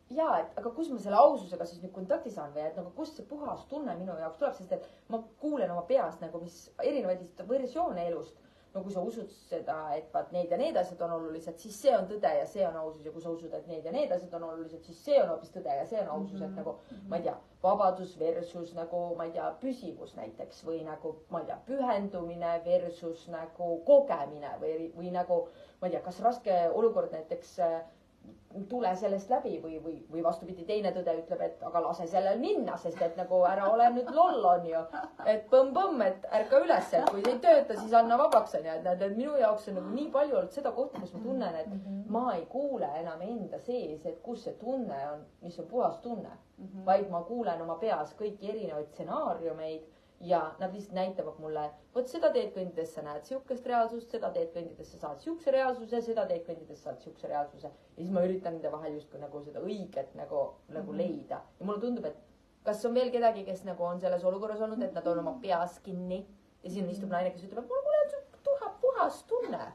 Speaker 1: jaa, et aga kus ma selle aususega siis nüüd kontakti saan või et nagu kust see puhas tunne minu jaoks tuleb, sest et ma kuulen oma peas nagu mis erinevaid versioone elust. no kui sa usud seda, et vaat need ja need asjad on olulised, siis see on tõde ja see on ausus ja kui sa usud, et need ja need asjad on olulised, siis see on hoopis tõde ja see on ausus, et nagu ma ei tea, vabadus versus nagu ma ei tea, püsivus näiteks või nagu ma ei tea, pühendumine versus nagu kogemine või nagu ma ei tea, kas raske olukord näiteks tule sellest läbi või vastupidi, teine tõde ütleb, et aga lase sellel minna, sest et nagu ära ole nüüd loll on ju. Et põmm-põmm, et ärka üles, et kui see ei tööta, siis anna vabaks on ju. Et minu jaoks on nagu nii palju olnud seda kohta, kus ma tunnen, et ma ei kuule enam enda sees, et kus see tunne on, mis on puhas tunne, vaid ma kuulen oma peas kõiki erinevaid stsenaariumeid ja nad lihtsalt näitavad mulle, vot seda teed kõndides sa näed siukest reaalsust, seda teed kõndides sa saad siukse reaalsuse, seda teed kõndides saad siukse reaalsuse. Ja siis ma üritan nende vahel justkui nagu seda õiget nagu leida. Ja mulle tundub, et kas on veel kedagi, kes nagu on selles olukorras olnud, et nad on oma peas kinni ja siin istub naine, kes ütleb, et mul on puhas tunne.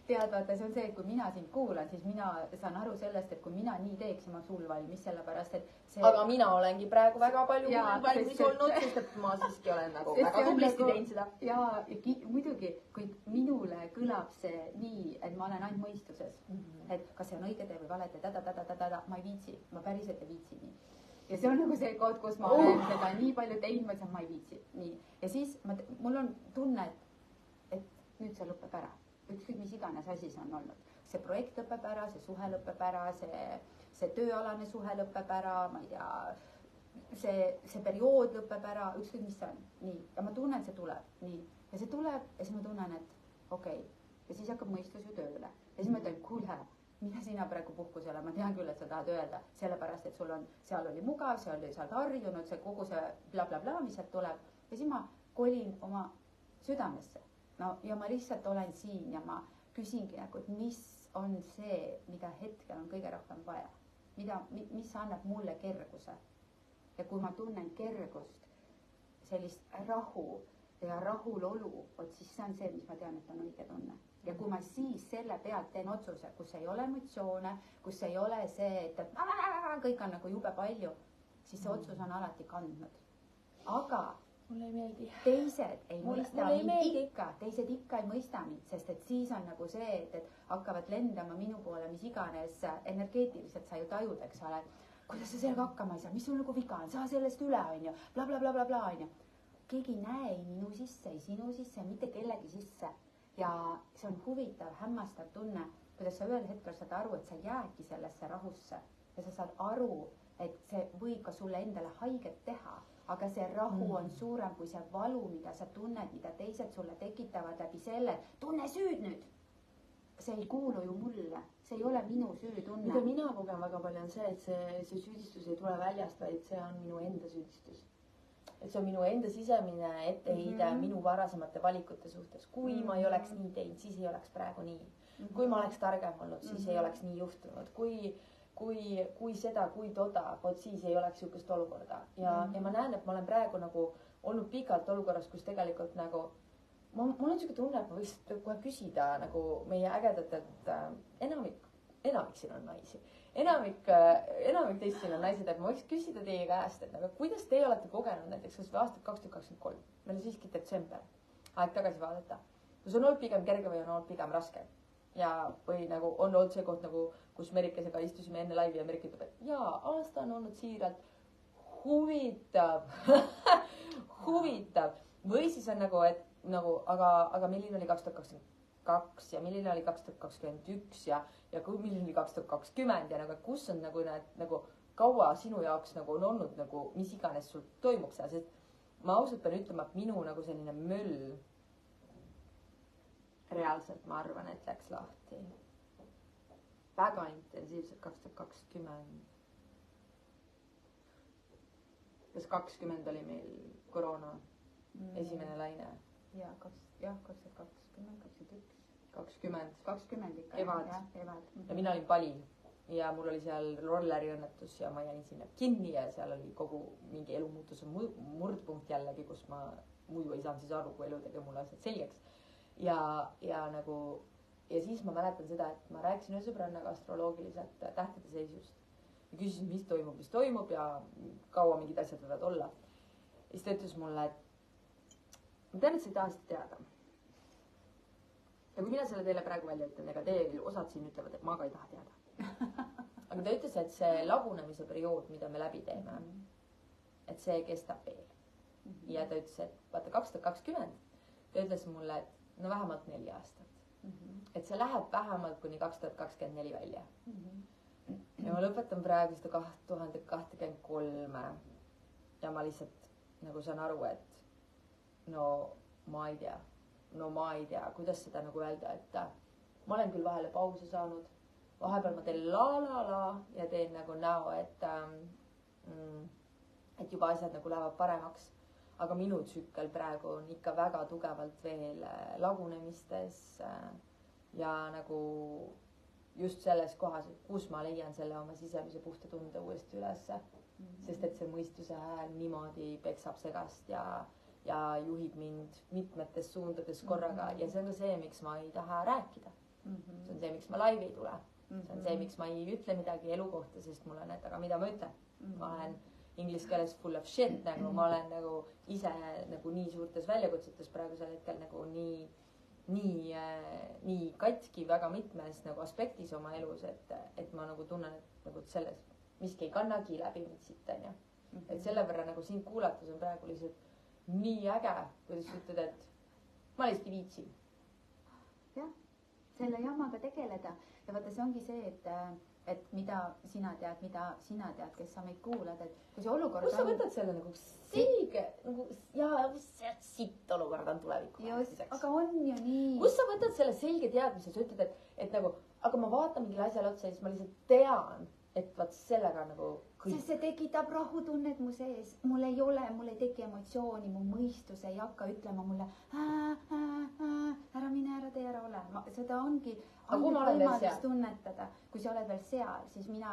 Speaker 2: Tead, vaata, see on see, et kui mina sind kuulan, siis mina saan aru sellest, et kui mina nii teeks, ma sul valmis, sellepärast et see...
Speaker 1: Aga mina olengi praegu väga palju valmis olnud, sest et ma siiski olen nagu väga tublisti teinud seda.
Speaker 2: Ja muidugi, kui minule kõlab see nii, et ma olen ainult mõistuses, et kas see on õige tee või vale tee, ma ei viitsi, ma päriselt ei viitsi nii. Ja see on nagu see koht, kus ma olen seda nii palju teinud, ma ütlen, ma ei viitsi. Nii. Ja siis mul on tunne, et nüüd see lõpeb ära. Ükskõik, mis iganes asi see on olnud. See projekt lõpeb ära, see suhe lõpeb ära, see tööalane suhe lõpeb ära, ma ei tea, see periood lõpeb ära, ükskõik, mis see on. Nii. Ja ma tunnen, et see tuleb. Nii. Ja see tuleb ja siis ma tunnen, et okei. Ja siis hakkab mõistus ju tööle. Ja siis ma ütlen, kuule, mida sina praegu puhkusele, ma tean küll, et sa tahad öelda, sellepärast, et sul on, seal oli mugav, seal oli saad harjunud, see kogu see bla, bla, bla, mis sealt tuleb. Ja siis ma kolin oma südamesse. No ja ma lihtsalt olen siin ja ma küsingi nagu, et mis on see, mida hetkel on kõige rohkem vaja. Mis annab mulle kerguse. Ja kui ma tunnen kergust, sellist rahu ja rahulolu, siis see on see, mis ma tean, et on õige tunne. Ja kui ma siis selle pealt teen otsuse, kus ei ole emotsioone, kus ei ole see, et kõik on nagu jube palju, siis see otsus on alati kandnud. Aga
Speaker 1: mulle ei meeldi.
Speaker 2: Teised ei mõista mind ikka, teised ikka ei mõista mind, sest et siis on nagu see, et hakkavad lendama minu poole, mis iganes energeetiliselt sa ju tajud, eks ole. Kuidas sa sellega hakkama ei saa, mis sul nagu viga on, saa sellest üle, on ju, bla, bla, bla, bla, bla, on ju. Keegi ei näe ei minu sisse, ei sinu sisse, mitte kellegi sisse. Ja see on huvitav, hämmastav tunne, kuidas sa ühel hetkel saad aru, et sa jäädki sellesse rahusse ja sa saad aru, et see võib ka sulle endale haiget teha. Aga see rahu on suurem kui see valu, mida sa tunned, mida teised sulle tekitavad läbi selle. Tunne süüd nüüd. See ei kuulu ju mulle. See ei ole minu süütunne.
Speaker 1: Mida mina kogen väga palju on see, et see süüdistus ei tule väljast, vaid see on minu enda süüdistus. Et see on minu enda sisemine etteheide minu varasemate valikute suhtes. Kui ma ei oleks nii teinud, siis ei oleks praegu nii. Kui ma oleks targem olnud, siis ei oleks nii juhtunud. Kui seda, kui toda, vot siis ei oleks sihukest olukorda. Ja ma näen, et ma olen praegu nagu olnud pikalt olukorras, kus tegelikult nagu mul on sihuke tunne, et ma võiks kohe küsida nagu meie ägedatelt enamik siin on naisi. Enamik teist siin on naised, et ma võiks küsida teie käest, et nagu, kuidas teie olete kogenud näiteks kas või aastat 2023. Meil on siiski detsember, aeg tagasi vaadata. Kas on olnud pigem kerge või on olnud pigem raske? Ja või nagu on olnud see koht nagu, kus Merikesega istusime enne laivi ja Merik ütleb, et jaa, aasta on olnud siiralt huvitav. Huvitav. Või siis on nagu, et nagu, aga milline oli 2022 ja milline oli 2021 ja milline oli 2020 ja nagu, kus on nagu need, nagu kaua sinu jaoks nagu on olnud nagu, mis iganes sul toimuks seal, sest ma ausalt pean ütlema, et minu nagu selline möll reaalselt ma arvan, et läks lahti väga intensiivselt 2020. Kas 20 oli meil koroona esimene laine?
Speaker 2: Ja, 2020,
Speaker 1: 2021.
Speaker 2: 20 ikka.
Speaker 1: Kevad. Ja mina olin Palil ja mul oli seal rolleri õnnetus ja ma jäin sinna kinni ja seal oli kogu mingi elumuutuse murdpunkt jällegi, kus ma muidu ei saanud siis aru, kui elu tegi mulle asjad selgeks. Ja nagu, ja siis ma mäletan seda, et ma rääkisin ühe sõbrannaga astroloogiliselt tähtede seisust ja küsisin, mis toimub ja kaua mingid asjad võivad olla. Ja siis ta ütles mulle, et ma tean, et sa ei taha seda teada. ja kui mina selle teile praegu välja ütlen, ega teie osad siin ütlevad, et ma ka ei taha teada. aga ta ütles, et see lagunemise periood, mida me läbi teeme, et see kestab veel. ja ta ütles, et vaata 2020, ta ütles mulle, et no vähemalt 4 aastat. et see läheb vähemalt kuni 2024 välja. ja ma lõpetan praegu seda 2023 ja ma lihtsalt nagu saan aru, et no ma ei tea, kuidas seda nagu öelda, et ma olen küll vahele pause saanud, vahepeal ma teen la ja teen nagu näo, et juba asjad nagu lähevad paremaks, aga minu tsükkel praegu on ikka väga tugevalt veel lagunemistes ja nagu just selles kohas, et kus ma leian selle oma sisemise puhta tunde uuesti ülesse, sest et see mõistuse hääl niimoodi peksab segast ja juhib mind mitmetes suundades korraga ja see on ka see, miks ma ei taha rääkida. see on see, miks ma laivi ei tule. see on see, miks ma ei ütle midagi elu kohta, sest mul on, et aga mida ma ütlen. ma olen inglise keeles full of shit, nagu ma olen nagu ise nagu nii suurtes väljakutsetes praegusel hetkel nagu nii katki väga mitmes nagu aspektis oma elus, et ma nagu tunnen, et nagu selles miski ei kannagi läbi mind siit, onju. et selle võrra nagu sind kuulates on praegu lihtsalt nii äge, kuidas sa ütled, et ma lihtsalt ei viitsi.
Speaker 2: jah, selle jamaga tegeleda ja vaata, see ongi see, et mida sina tead, kes sa meid kuulad, et kui see olukord
Speaker 1: kus sa võtad selle nagu selge nagu ja sitt olukord on tuleviku
Speaker 2: just, aga on ju nii.
Speaker 1: kus sa võtad selle selge teadmise, sa ütled, et nagu, aga ma vaatan mingile asjale otsa ja siis ma lihtsalt tean, et vaat sellega nagu
Speaker 2: kõik. Sest see tekitab rahutunnet mu sees, mul ei teki emotsiooni, mu mõistus ei hakka ütlema mulle ära mine, ära tee, ära ole. Seda ongi võimalus tunnetada. Kui sa oled veel seal, siis mina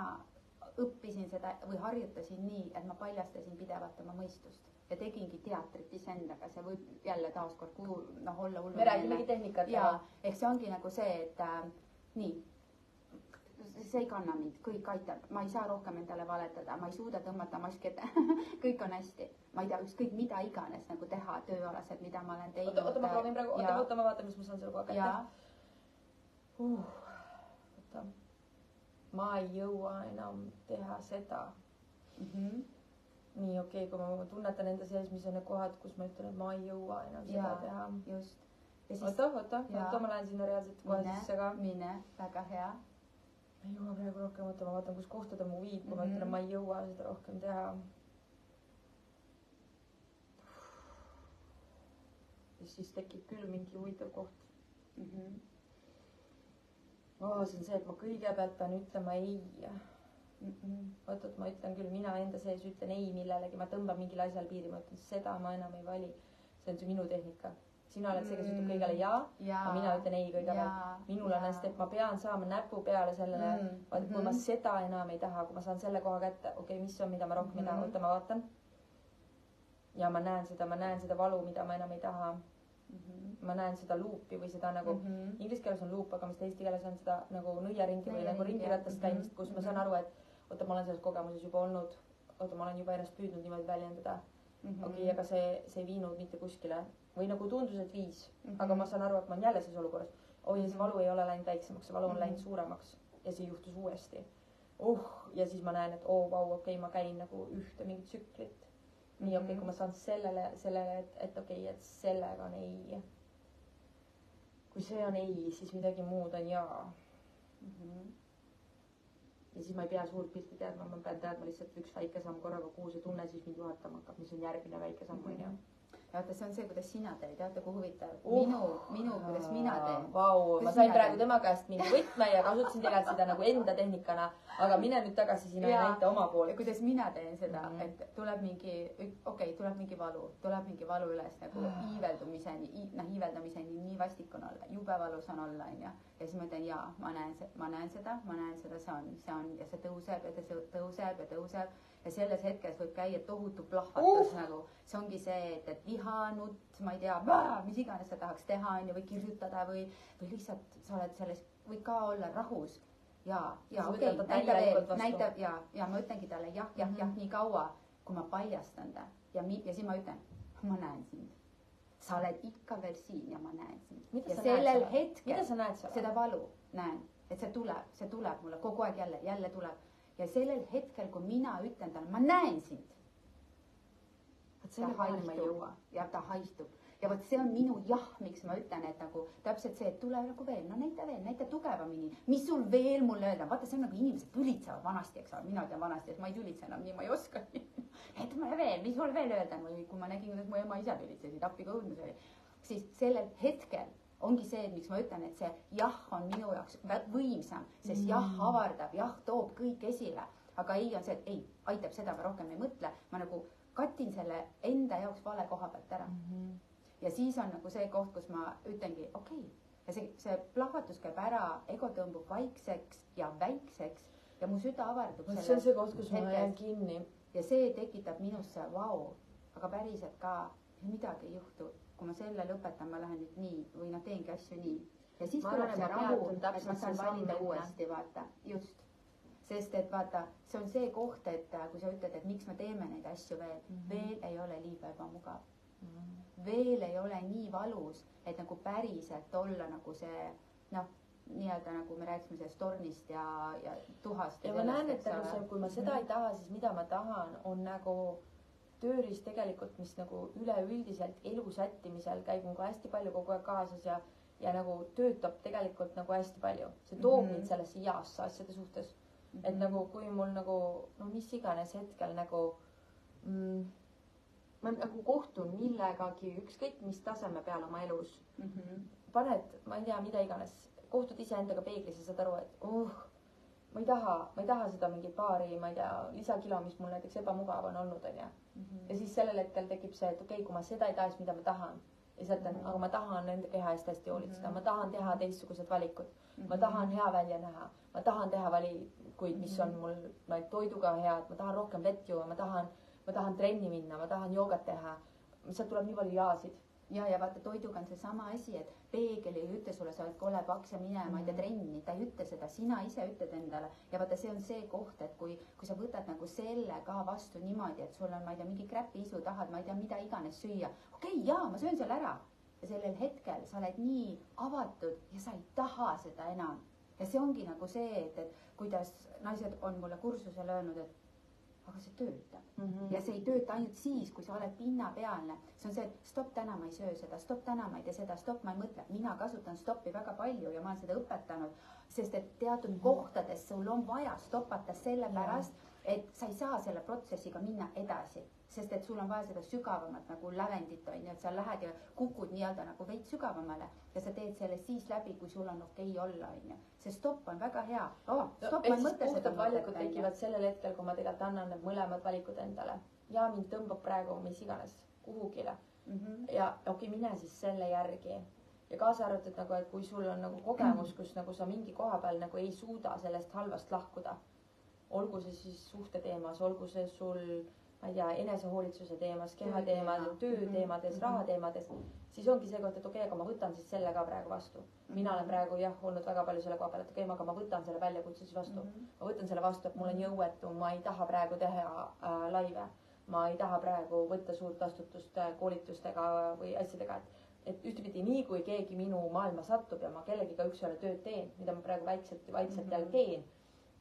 Speaker 2: õppisin seda või harjutasin nii, et ma paljastasin pidevalt oma mõistust ja tegingi teatrit iseendaga. See võib jälle taaskord olla hullu.
Speaker 1: Me räägimegi tehnikat.
Speaker 2: Ja, ehk see ongi nagu see, et nii. See ei kanna mind, kõik aitab, ma ei saa rohkem endale valetada, ma ei suuda tõmmata maski ette, kõik on hästi. Ma ei tea, ükskõik mida iganes nagu teha tööalased, mida ma olen teinud.
Speaker 1: Oota, ma proovin praegu, oota, ma vaatan, mis ma saan selle koha kätte. Oota, ma ei jõua enam teha seda. Nii, okei, kui ma tunnetan enda sees, mis on need kohad, kus ma ütlen, et ma ei jõua enam seda teha.
Speaker 2: Just.
Speaker 1: Oota, ma lähen sinna reaalselt kohe sisse ka.
Speaker 2: Mine, väga hea.
Speaker 1: Ma ei jõua praegu rohkem, oota, ma vaatan, kus kohtada mu viib, kui ma ütlen, ma ei jõua seda rohkem teha. Ja siis tekib küll mingi huvitav koht. See on see, et ma kõigepealt pean ütlema ei. Oot, ma ütlen küll, mina enda sees ütlen ei millelegi, ma tõmban mingile asjale piiri, ma ütlen, seda ma enam ei vali. See on see minu tehnika. Sina oled see, kes ütleb kõigele aga mina ütlen ei kõigepealt. Minul on hästi, et ma pean saama näpu peale sellele, kui ma seda enam ei taha, kui ma saan selle koha kätte, okei, mis on, mida ma rohkem ei taha, oota, ma vaatan. Ja ma näen seda valu, mida ma enam ei taha. Ma näen seda luupi või seda nagu, inglise keeles on luup, aga mis eesti keeles on seda nagu nõiaringi või nagu ringiratast käimist, kus ma saan aru, et oota, ma olen selles kogemuses juba olnud, oota, ma olen juba ennast püüdnud niimoodi väljendada. Okei, aga see ei viinud mitte kuskile. Või nagu tundus, et viis, aga ma saan aru, et ma olen jälle selles olukorras. Ja see valu ei ole läinud väiksemaks, see valu on läinud suuremaks ja see juhtus uuesti. Ja siis ma näen, et okei, ma käin nagu ühte mingit tsüklit. Nii okei, kui ma saan sellele, et okei, et sellega on ei. Kui see on ei, siis midagi muud on jaa. Ja siis ma ei pea suurt pilti teadma, ma pean teadma lihtsalt üks väike samm korraga, kuhu see tunne siis mind juhatama hakkab, mis on järgmine väike samm on ja.
Speaker 2: Ja vaata, see on see, kuidas sina teed, vaata kui huvitav. Minu, kuidas mina teen.
Speaker 1: Vau, ma sain praegu tema käest mingi võtme ja kasutasin tegelikult seda nagu enda tehnikana, aga mine nüüd tagasi sina ja näita oma poolt.
Speaker 2: Ja kuidas mina teen seda, et tuleb mingi valu üles nagu iiveldamiseni nii vastik on olla, jube valus on olla, ja siis ma ütlen jaa, ma näen seda, see on ja see tõuseb ja tõuseb ja tõuseb. Ja selles hetkes võib käia tohutu plahvatus nagu, see ongi see, et viha, nutt, ma ei tea, mis iganes sa tahaks teha, või kirjutada või lihtsalt sa oled selles, võid ka olla rahus. Ja okei, näita veel, ja ma ütlengi talle jah, nii kaua, kui ma paljastan ta. Ja siis ma ütlen, ma näen sind. sa oled ikka veel siin ja ma näen sind.
Speaker 1: Mida
Speaker 2: ja
Speaker 1: sa
Speaker 2: sellel
Speaker 1: näed seal?
Speaker 2: hetkel
Speaker 1: Mida sa näed seal?
Speaker 2: seda valu näen, et see tuleb mulle kogu aeg jälle tuleb. Ja sellel hetkel, kui mina ütlen talle, ma näen sind, ta haistub ja ta haistub. Ja vot see on minu jah, miks ma ütlen, et nagu täpselt see, et tule nagu veel, no näita tugevamini, mis sul veel mulle öelda, vaata, see on nagu inimesed tülitsevad vanasti, eks ole, mina tean vanasti, et ma ei tülitse enam nii, ma ei oska. Et mulle veel, mis sul veel öelda, või kui ma nägin, kuidas mu ema isa tülitsesid, appi ka õudus oli, siis sellel hetkel ongi see, miks ma ütlen, et see jah on minu jaoks võimsam, sest jah avardab, jah toob kõik esile, aga ei on see, et ei, aitab seda, ma rohkem ei mõtle, ma nagu katin selle enda jaoks vale koha pealt ära. Ja siis on nagu see koht, kus ma ütlengi, okei. Ja see plahvatus käib ära, ego tõmbub vaikseks ja väikseks ja mu süda avardub.
Speaker 1: See on see koht, kus ma jään kinni.
Speaker 2: Ja see tekitab minusse, vau, aga päriselt ka midagi ei juhtu. Kui ma selle lõpetan, ma lähen nüüd nii või teengi asju nii. Ja siis tuleb see rahu, et ma saan valida uuesti, vaata, just. Sest et vaata, see on see koht, et kui sa ütled, et miks me teeme neid asju veel ei ole liiga ebamugav. Veel ei ole nii valus, et nagu päriselt olla nagu see, nii-öelda nagu me rääkisime sellest tornist ja tuhast.
Speaker 1: Ja ma näen, et kui ma seda ei taha, siis mida ma tahan, on nagu tööriist tegelikult, mis nagu üleüldiselt elu sättimisel käib nagu hästi palju kogu aeg kaasas ja nagu töötab tegelikult nagu hästi palju. See toob mind sellesse jaasse asjade suhtes. Et nagu kui mul nagu, mis iganes hetkel nagu ma nagu kohtun millegagi ükskõik mis taseme peal oma elus. Paned, ma ei tea, mida iganes, kohtud iseendaga peeglis ja saad aru, et ma ei taha seda mingit paari, ma ei tea, lisakilo, mis mul näiteks ebamugav on olnud, on ja. Ja siis sellel hetkel tekib see, et okei, kui ma seda ei taha, siis mida ma tahan. Ja siis ütlen, aga ma tahan nende keha eest hästi hoolitseda, ma tahan teha teistsugused valikud, ma tahan hea välja näha, ma tahan teha valikuid, mis on mul toiduga head, ma tahan rohkem vett juua, ma tahan trenni minna, ma tahan joogat teha. Sealt tuleb nii palju jaasid.
Speaker 2: Ja vaata, toiduga on see sama asi, et peegel ei ütle sulle, sa oled kole paks ja mine, ma ei tea, trenni, ta ei ütle seda, sina ise ütled endale. Ja vaata, see on see koht, et kui sa võtad nagu selle ka vastu niimoodi, et sul on, ma ei tea, mingi kräpiisu tahad, ma ei tea, mida iganes süüa. Okei, jaa, ma söön selle ära. Ja sellel hetkel sa oled nii avatud ja sa ei taha seda enam. Ja see ongi nagu see, et kuidas naised on mulle kursusel öelnud, et aga see töötab. Ja see ei tööta ainult siis, kui sa oled pinnapealne. See on see, et stopp, täna ma ei söö seda, stopp, täna ma ei tee seda, stopp, ma ei mõtle. Mina kasutan stoppi väga palju ja ma olen seda õpetanud, sest et teatud kohtades sul on vaja stoppata selle pärast, et sa ei saa selle protsessiga minna edasi. Sest et sul on vaja seda sügavamat nagu lävendit, et sa lähed ja kukud nii-öelda nagu veid sügavamale ja sa teed selle siis läbi, kui sul on okei olla. See stopp on väga hea. Stopp, ma ei mõtle seda.
Speaker 1: Valikud tekivad sellel hetkel, kui ma tegelikult annan need mõlemad valikud endale ja mind tõmbab praegu mis iganes kuhugile. Ja okei, mine siis selle järgi. Ja kaasa arvatud nagu, et kui sul on nagu kogemus, kus nagu sa mingi koha peal nagu ei suuda sellest halvast lahkuda, olgu see siis suhte teemas, olgu see sul ma ei tea, enesehoolitsuse teemas, keha teemad, töö teemades, raha teemades, siis ongi see koht, et okei, aga ma võtan siis selle ka praegu vastu. Mina olen praegu olnud väga palju selle koha peal, et okei, aga ma võtan selle väljakutse siis vastu. Ma võtan selle vastu, et mul on jõuetu, ma ei taha praegu teha laive. Ma ei taha praegu võtta suurt vastutust koolitustega või asjadega, et ühtepidi nii, kui keegi minu maailma sattub ja ma kellegiga üks ühele tööd teen, mida ma praegu vaikselt jälle teen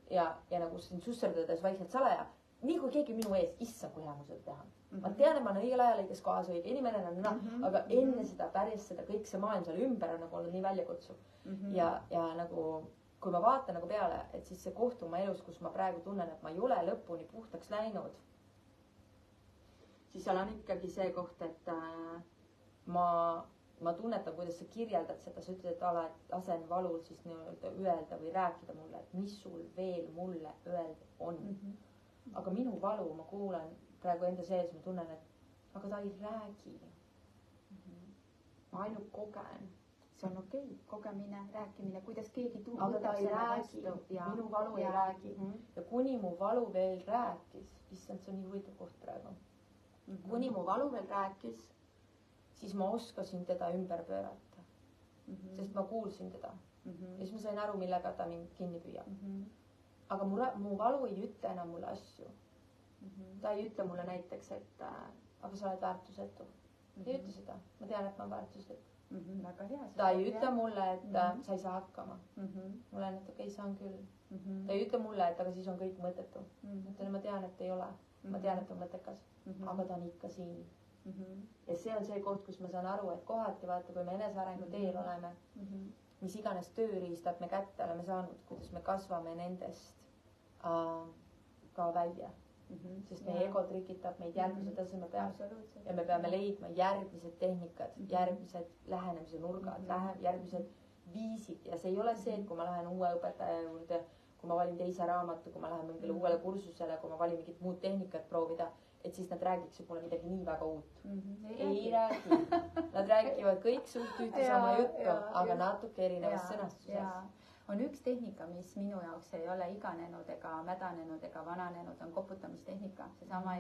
Speaker 1: ja nagu siin susserdades vaikselt salaja, nii kui keegi minu ees, issa, kui hea mu seda teha. Ma tean, et ma olen õigel ajal õiges kohas, õige inimene on aga enne seda päris seda kõik see maailm seal ümber on nagu olnud nii väljakutsuv. Ja nagu, kui ma vaatan nagu peale, et siis see koht oma elus, kus ma praegu tunnen, et ma ei ole lõpuni puhtaks läinud, siis seal on ikkagi see koht, et ma tunnetan, kuidas sa kirjeldad seda, sa ütled, et lasen valul siis nii-öelda öelda või rääkida mulle, et mis sul veel mulle öelda on. Aga minu valu, ma kuulen praegu enda sees, ma tunnen, et aga ta ei räägi. Ma ainult kogen.
Speaker 2: See on okei, kogemine, rääkimine, kuidas keegi tunneb.
Speaker 1: Aga ta ei räägi, minu valu ei räägi. Ja kuni mu valu veel rääkis, issand, see on nii huvitav koht praegu. Kuni mu valu veel rääkis, siis ma oskasin teda ümber pöörata. Sest ma kuulsin teda. Ja siis ma sain aru, millega ta mind kinni püüab. Aga mu valu ei ütle enam mulle asju. Ta ei ütle mulle näiteks, et aga sa oled väärtusetu. ei ütle seda, ma tean, et ma olen väärtuslik.
Speaker 2: Väga hea.
Speaker 1: ta ei ütle mulle, et sa ei saa hakkama. mulle on, et okei, saan küll. ta ei ütle mulle, et aga siis on kõik mõttetu. ütlen, ma tean, et ei ole. ma tean, et on mõttekas, aga ta on ikka siin. ja see on see koht, kus ma saan aru, et kohati vaata, kui me enesearengu teel oleme, mis iganes tööriistad me kätte oleme saanud, kuidas me kasvame nendest ka välja. sest meie ego trikitab meid järgmise taseme peal ja me peame leidma järgmised tehnikad, järgmised lähenemise nurgad, järgmised viisid ja see ei ole see, et kui ma lähen uue õpetaja juurde, kui ma valin teise raamatu, kui ma lähen mingile uuele kursusele, kui ma valin mingit muud tehnikat proovida, et siis nad räägiksid mulle midagi nii väga uut. Ei räägi. Nad räägivad kõik suht ühte sama juttu, aga natuke erinevas sõnastuses.
Speaker 2: On üks tehnika, mis minu jaoks ei ole iganenud ega mädanenud ega vananenud, on koputamistehnika. Seesama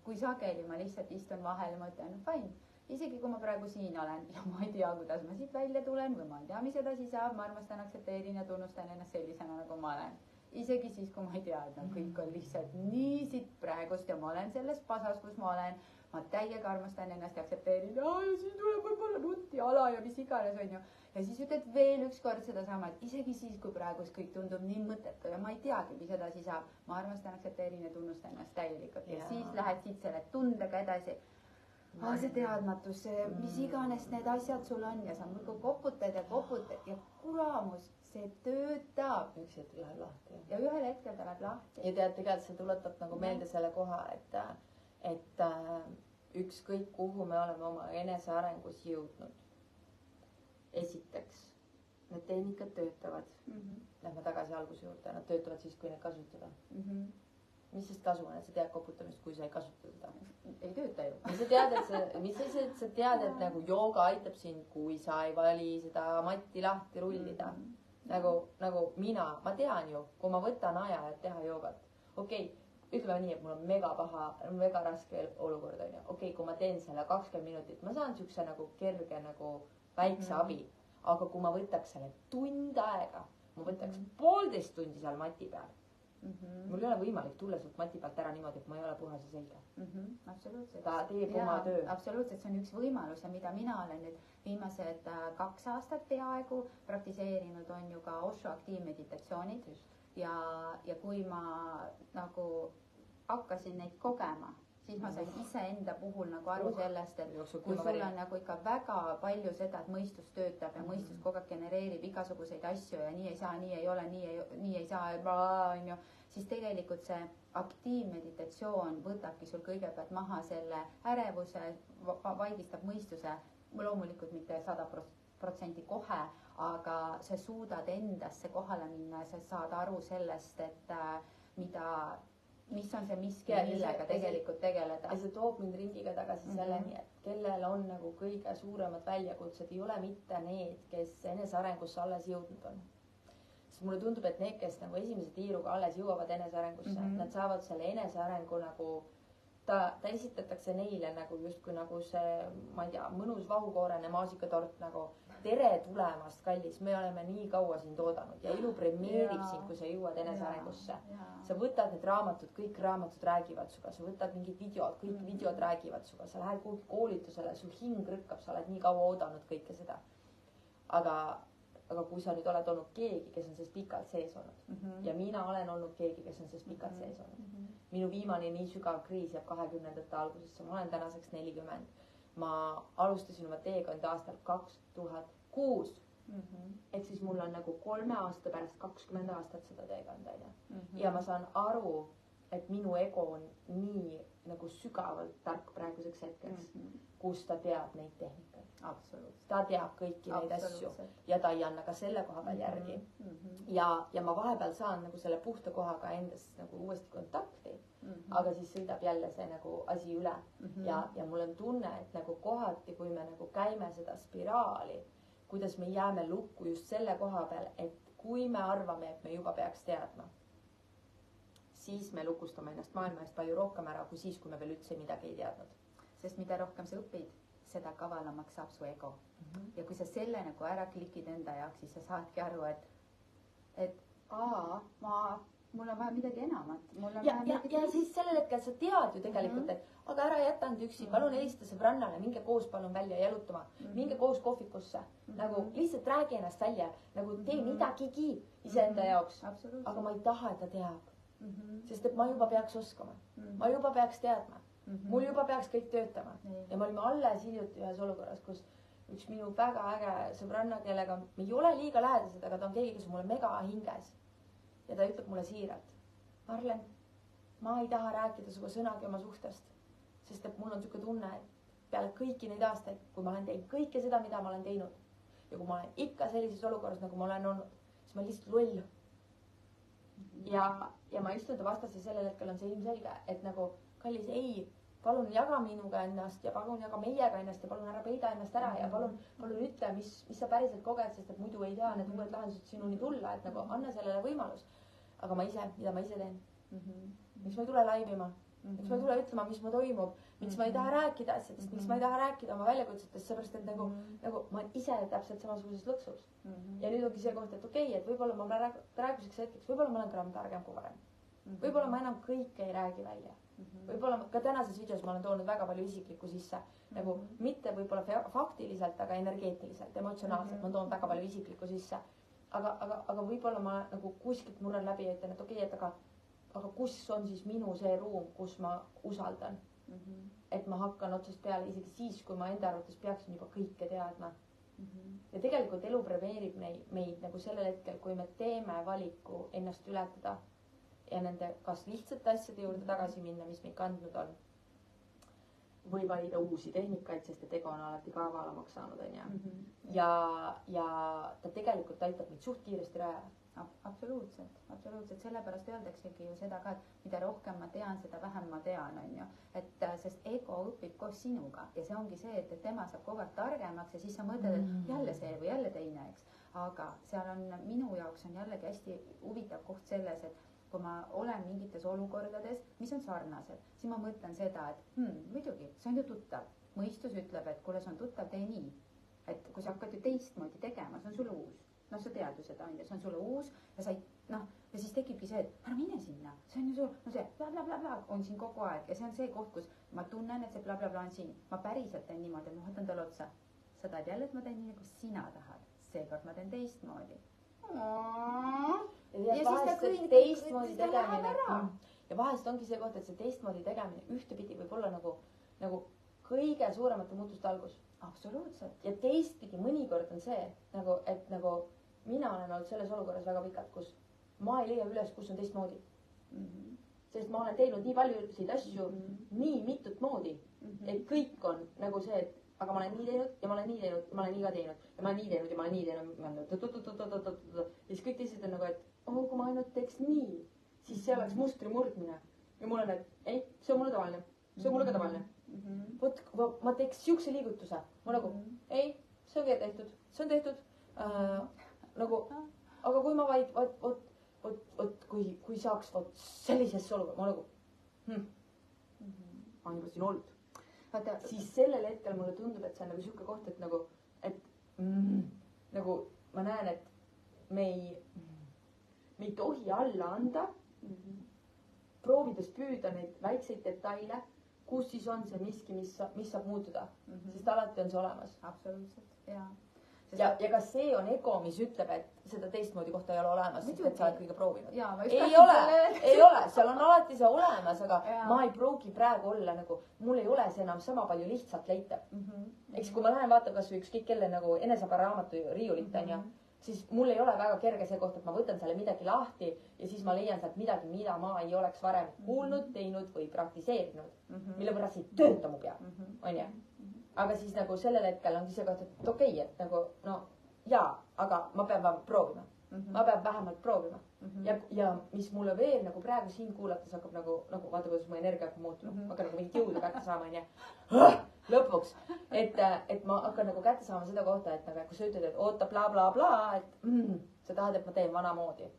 Speaker 2: kui sageli ma lihtsalt istun vahel ja mõtlen, fine, isegi kui ma praegu siin olen ja ma ei tea, kuidas ma siit välja tulen või ma ei tea, mis edasi saab, ma armastan, aktsepteerin ja tunnustan ennast sellisena, nagu ma olen. Isegi siis, kui ma ei tea, et kõik on lihtsalt nii siit praegust ja ma olen selles pasas, kus ma olen, ma täiega armastan ennast ja aktsepteerin, siin tuleb võib-olla nutt ja ala ja mis iganes on ju. Ja siis ütled veel üks kord sedasama, et isegi siis, kui praegust kõik tundub nii mõttetu ja ma ei teagi, mis edasi saab, ma armastan, aktsepteerin ja tunnustan ennast täielikult ja siis lähed siit selle tundega edasi. See teadmatus, mis iganes need asjad sul on ja sa muidu koputad ja kuramus, see töötab.
Speaker 1: Üks hetk läheb lahti.
Speaker 2: Ja ühel hetkel ta läheb lahti.
Speaker 1: Ja tead, tegelikult see tuletab nagu meelde selle koha, et ükskõik kuhu me oleme oma enesearengus jõudnud. Esiteks, need tehnikad töötavad. Lähme tagasi alguse juurde, nad töötavad siis, kui neid kasutada. Mis sest kasu on, et sa tead koputamist, kui sa ei kasuta seda?
Speaker 2: Ei tööta ju.
Speaker 1: Mis sa tead, et nagu jooga aitab sind, kui sa ei vali seda matti lahti rullida. Nagu ma tean ju, kui ma võtan aja, et teha joogat. Okei, ütleme nii, et mul on mega paha, mega raske olukord on ju. Okei, kui ma teen selle 20 minutit, ma saan siukse nagu kerge nagu väikse abi. Aga kui ma võtaks selle tund aega, ma võtaks 1,5 tundi seal mati peal. Mul ei ole võimalik tulla sealt mati pealt ära niimoodi, et ma ei ole puhas ja selge.
Speaker 2: Absoluutselt.
Speaker 1: Ta teeb oma töö.
Speaker 2: Absoluutselt, see on üks võimalus ja mida mina olen nüüd viimased 2 aastat peaaegu praktiseerinud, on ju ka Osho aktiivmeditatsioonid ja kui ma nagu hakkasin neid kogema, siis ma sain iseenda puhul nagu aru sellest, et kui sul on nagu ikka väga palju seda, et mõistus töötab ja mõistus kogu aeg genereerib igasuguseid asju ja nii ei saa, nii ei ole, nii ei saa, on ju, siis tegelikult see aktiivmeditatsioon võtabki sul kõigepealt maha selle ärevuse, vaigistab mõistuse, loomulikult mitte 100% kohe, aga sa suudad endasse kohale minna ja sa saad aru sellest, et mis on see miski, millega tegelikult tegeleda.
Speaker 1: Ja see toob mind ringiga tagasi selleni, et kellel on nagu kõige suuremad väljakutsed, ei ole mitte need, kes enesearengusse alles jõudnud on. Sest mulle tundub, et need, kes nagu esimese tiiruga alles jõuavad enesearengusse, nad saavad selle enesearengu nagu, ta esitatakse neile nagu justkui nagu see, ma ei tea, mõnus vahukoorene maasikatort nagu tere tulemast, kallis, me oleme nii kaua sind oodanud ja elu premeerib sind, kui sa jõuad enesearengusse. Sa võtad need raamatud, kõik raamatud räägivad suga, sa võtad mingid videod, kõik videod räägivad suga, sa lähed kuhugi koolitusele, sul hing rõkkab, sa oled nii kaua oodanud kõike seda. Aga kui sa nüüd oled olnud keegi, kes on sellest pikalt sees olnud ja mina olen olnud keegi, kes on sellest pikalt sees olnud. Minu viimane nii sügav kriis jääb 20. algusesse, ma olen tänaseks 40. Ma alustasin oma teekond aastal 2006. Et siis mul on nagu 3 aasta pärast 20 aastat seda teekonda. Ja ma saan aru, et minu ego on nii nagu sügavalt tark praeguseks hetkeks, kus ta teab neid tehnikaid. Ta teab kõiki neid asju ja ta ei anna ka selle koha peal järgi. Ja ma vahepeal saan nagu selle puhta kohaga endas nagu uuesti kontakti, aga siis sõidab jälle see nagu asi üle. Ja mul on tunne, et nagu kohati, kui me nagu käime seda spiraali, kuidas me jääme lukku just selle koha peal, et kui me arvame, et me juba peaks teadma, siis me lukustame ennast maailma eest palju rohkem ära, kui siis, kui me veel üldse midagi ei teadnud.
Speaker 2: Sest mida rohkem sa õpid, seda kavalamaks saab su ego. Ja kui sa selle nagu ära klikid enda jaoks, siis sa saadki aru, et mul on vaja midagi enamat.
Speaker 1: Ja siis sellel hetkel sa tead ju tegelikult, et aga ära jäta nüüd üksi, palun helista sõbrannale, minge koos palun välja jalutama, minge koos kohvikusse. Nagu lihtsalt räägi ennast välja, nagu tee midagigi iseenda jaoks. Aga ma ei taha, et ta teab. Sest et ma juba peaks oskama. Ma juba peaks teadma. Mul juba peaks kõik töötama. Ja me olime alles hiljuti ühes olukorras, kus üks minu väga äge sõbranna, kellega me ei ole liiga lähedased, aga ta on keegi, kes on mulle mega hinges. Ja ta ütleb mulle siiralt, Marlen, ma ei taha rääkida sinuga sõnagi oma suhtest, sest et mul on niisugune tunne, et peale kõiki neid aastaid, kui ma olen teinud kõike seda, mida ma olen teinud ja kui ma olen ikka sellises olukorras, nagu ma olen olnud, siis ma olen lihtsalt loll. Ja ma istun ta vastas ja sellel hetkel on see ilmselge, et nagu kallis, ei, palun jaga minuga ennast ja palun jaga meiega ennast ja palun ära peida ennast ära ja palun ütle, mis sa päriselt koged, sest et muidu ei saa need uued lahendused sinuni tulla, et nagu anna sellele võimalus. Aga mida ma ise teen? Miks ma ei tule laivima? Miks ma ei tule ütlema, mis ma toimub? Miks ma ei taha rääkida asjadest? Miks ma ei taha rääkida oma väljakutsetest? Seepärast, et nagu ma olen ise täpselt samasuguses lõksus. Ja nüüd ongi see koht, et okei, et võib-olla ma praeguseks hetkeks, võib-olla ma olen gramm targem kui varem. Võib-olla ma enam kõike ei räägi välja. Võib-olla ka tänases videos ma olen toonud väga palju isiklikku sisse. Nagu mitte võib-olla faktiliselt, aga energeetiliselt, emotsionaalselt. Ma toon väga palju isiklikku sisse. Aga võib-olla ma nagu kuskilt murran läbi ja ütlen, et okei, et aga kus on siis minu see ruum, kus ma usaldan. Et ma hakkan otsast peale isegi siis, kui ma enda arvates peaksin juba kõike teadma. Ja tegelikult elu premeerib meid nagu sellel hetkel, kui me teeme valiku ennast ületada ja nende kas lihtsate asjade juurde tagasi minna, mis meid kandnud on. Või valida uusi tehnikaid, sest et ego on alati kaavalamaks saanud, on ju. Ja ta tegelikult aitab meid suht kiiresti rajale.
Speaker 2: Absoluutselt. Sellepärast öeldaksegi ju seda ka, et mida rohkem ma tean, seda vähem ma tean, on ju. Et sest ego õpib koos sinuga ja see ongi see, et tema saab kogu aeg targemaks ja siis sa mõtled, et jälle see või jälle teine, eks. Aga seal on, minu jaoks on jällegi hästi huvitav koht selles, et kui ma olen mingites olukordades, mis on sarnased, siis ma mõtlen seda, et muidugi, see on ju tuttav. Mõistus ütleb, et kuule, see on tuttav, tee nii. Et kui sa hakkad ju teistmoodi tegema, see on sulle uus. Noh, sa tead ju seda, see on sulle uus ja sa ei, ja siis tekibki see, et ära mine sinna. See on ju see blablabla on siin kogu aeg ja see on see koht, kus ma tunnen, et see blablabla on siin. Ma päriselt teen niimoodi, et ma võtan talle otsa. Sa tahad jälle, et ma teen nii, nagu sina tahad. Seekord ma teen teistmoodi.
Speaker 1: Ja vahest see teistmoodi tegemine ja vahest ongi see koht, et see teistmoodi tegemine ühtepidi võib olla nagu kõige suuremate muutuste algus.
Speaker 2: Absoluutselt.
Speaker 1: Ja teistpidi mõnikord on see, et mina olen olnud selles olukorras väga pikalt, kus ma ei leia üles, kus on teistmoodi. Sest ma olen teinud nii paljusid asju nii mitut moodi, et kõik on nagu see, et aga ma olen nii teinud ja ma olen nii teinud ja ma olen nii ka teinud ja ma olen nii teinud ja ma olen nii teinud. Ja siis kõik teised on nagu, et kui ma ainult teeks nii, siis see oleks mustri murdmine. Ja mul on, et ei, see on mulle tavaline. See on mulle ka tavaline. Vot, ma teeks siukse liigutuse. Ma nagu, ei, see ongi tehtud. See on tehtud. Aga kui ma vaid, kui saaks sellisesse olukorda, ma nagu, ma olen juba siin olnud. Siis sellel hetkel mulle tundub, et see on nagu siuke koht, et nagu ma näen, et me ei tohi alla anda, proovides püüda neid väikseid detaile, kus siis on see miski, mis saab muutuda, sest alati on see olemas.
Speaker 2: Absoluutselt, jaa.
Speaker 1: Ja ka see on ego, mis ütleb, et seda teistmoodi kohta ei ole olemas, sest et sa oled kõige proovinud. Ei ole, seal on alati see olemas, aga ma ei pruugi praegu olla nagu, mul ei ole see enam sama palju lihtsalt leitav. Eks kui ma lähen vaatan kas või ükskõik kelle nagu eneseparaamatu riiulit on ja siis mul ei ole väga kerge see koht, et ma võtan selle midagi lahti ja siis ma leian sealt midagi, mida ma ei oleks varem kuulnud, teinud või praktiseerinud, mille pärast ei tööta mu pea, on ju. Aga siis nagu sellel hetkel ongi see koht, et okei, et nagu, no jaa, aga ma pean proovima. Ma pean vähemalt proovima. Ja mis mulle veel nagu praegu siin kuulates hakkab nagu vaata, kuidas mu energia hakkab muutuma. Ma hakkan nagu mingit jõudu kätte saama, on ju. Lõpuks. Et ma hakkan nagu kätte saama seda kohta, et nagu, kui sa ütled, et oota bla bla bla, et sa tahad, et ma teen vanamoodi.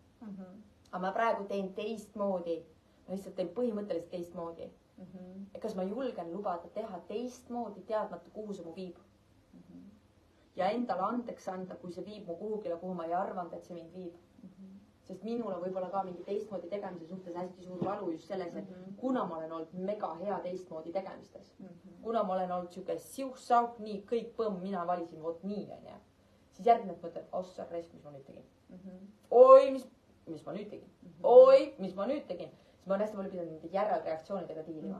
Speaker 1: Aga ma praegu teen teistmoodi. Ma lihtsalt teen põhimõtteliselt teistmoodi. Et kas ma julgen lubada teha teistmoodi, teadmata, kuhu see mu viib. Ja endale andeks anda, kui see viib mu kuhugile, kuhu ma ei arvanud, et see mind viib. sest minul on võib-olla ka mingi teistmoodi tegemise suhtes hästi suur valu just selles, et kuna ma olen olnud mega hea teistmoodi tegemistes, kuna ma olen olnud siuke siuh-sauh, nii kõik põmm, mina valisin vot nii onju, siis järgmine mõtled, ossa raisk, mis ma nüüd tegin. Oi, mis ma nüüd tegin. Oi, mis ma nüüd tegin. Siis ma olen hästi palju pidanud nende järelreaktsioonidega diilima.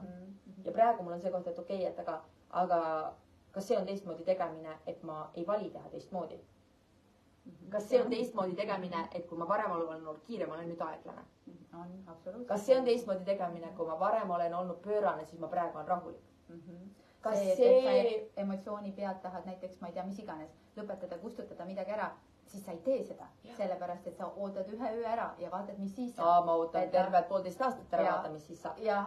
Speaker 1: Ja praegu mul on see koht, et okei, et aga kas see on teistmoodi tegemine, et ma ei vali teha teistmoodi? Kas see on teistmoodi tegemine, et kui ma varem olen olnud kiire, ma olen nüüd aeglane?
Speaker 2: On, absoluutselt.
Speaker 1: Kas see on teistmoodi tegemine, kui ma varem olen olnud pöörane, siis ma praegu on rahulik?
Speaker 2: Kas see emotsiooni pead tahad näiteks, ma ei tea, mis iganes, lõpetada, kustutada midagi ära, siis sa ei tee seda, sellepärast, et sa ootad ühe öö ära ja vaatad, mis siis
Speaker 1: saab. Ma ootan terved 1,5 aastat ära vaata, mis siis saab. Ja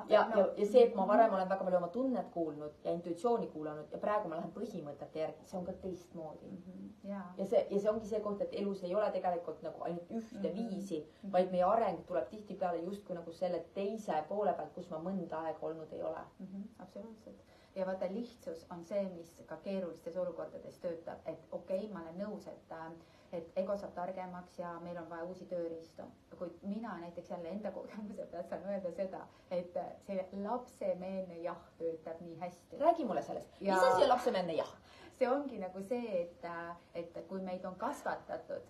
Speaker 1: see, et ma varem olen väga palju oma tunnet kuulnud ja intuitsiooni kuulanud ja praegu ma lähen põhimõtete järgi, see on ka teistmoodi. Ja see ongi see koht, et elus ei ole tegelikult nagu ainult ühte viisi, vaid meie areng tuleb tihtipeale justkui nagu selle teise poole pealt, kus ma mõnda aega olnud ei ole.
Speaker 2: Absoluutselt. Ja vaata, lihtsus on see, mis ka keerulistes olukordades töötab, et okei, ma olen nõus, et ego saab targemaks ja meil on vaja uusi tööriistu. Kuid mina näiteks jälle enda kogemuse pealt saan öelda seda, et see lapsemeelne jah töötab nii hästi.
Speaker 1: Räägi mulle sellest. Mis asi on lapsemeelne jah?
Speaker 2: See ongi nagu see, et kui meid on kasvatatud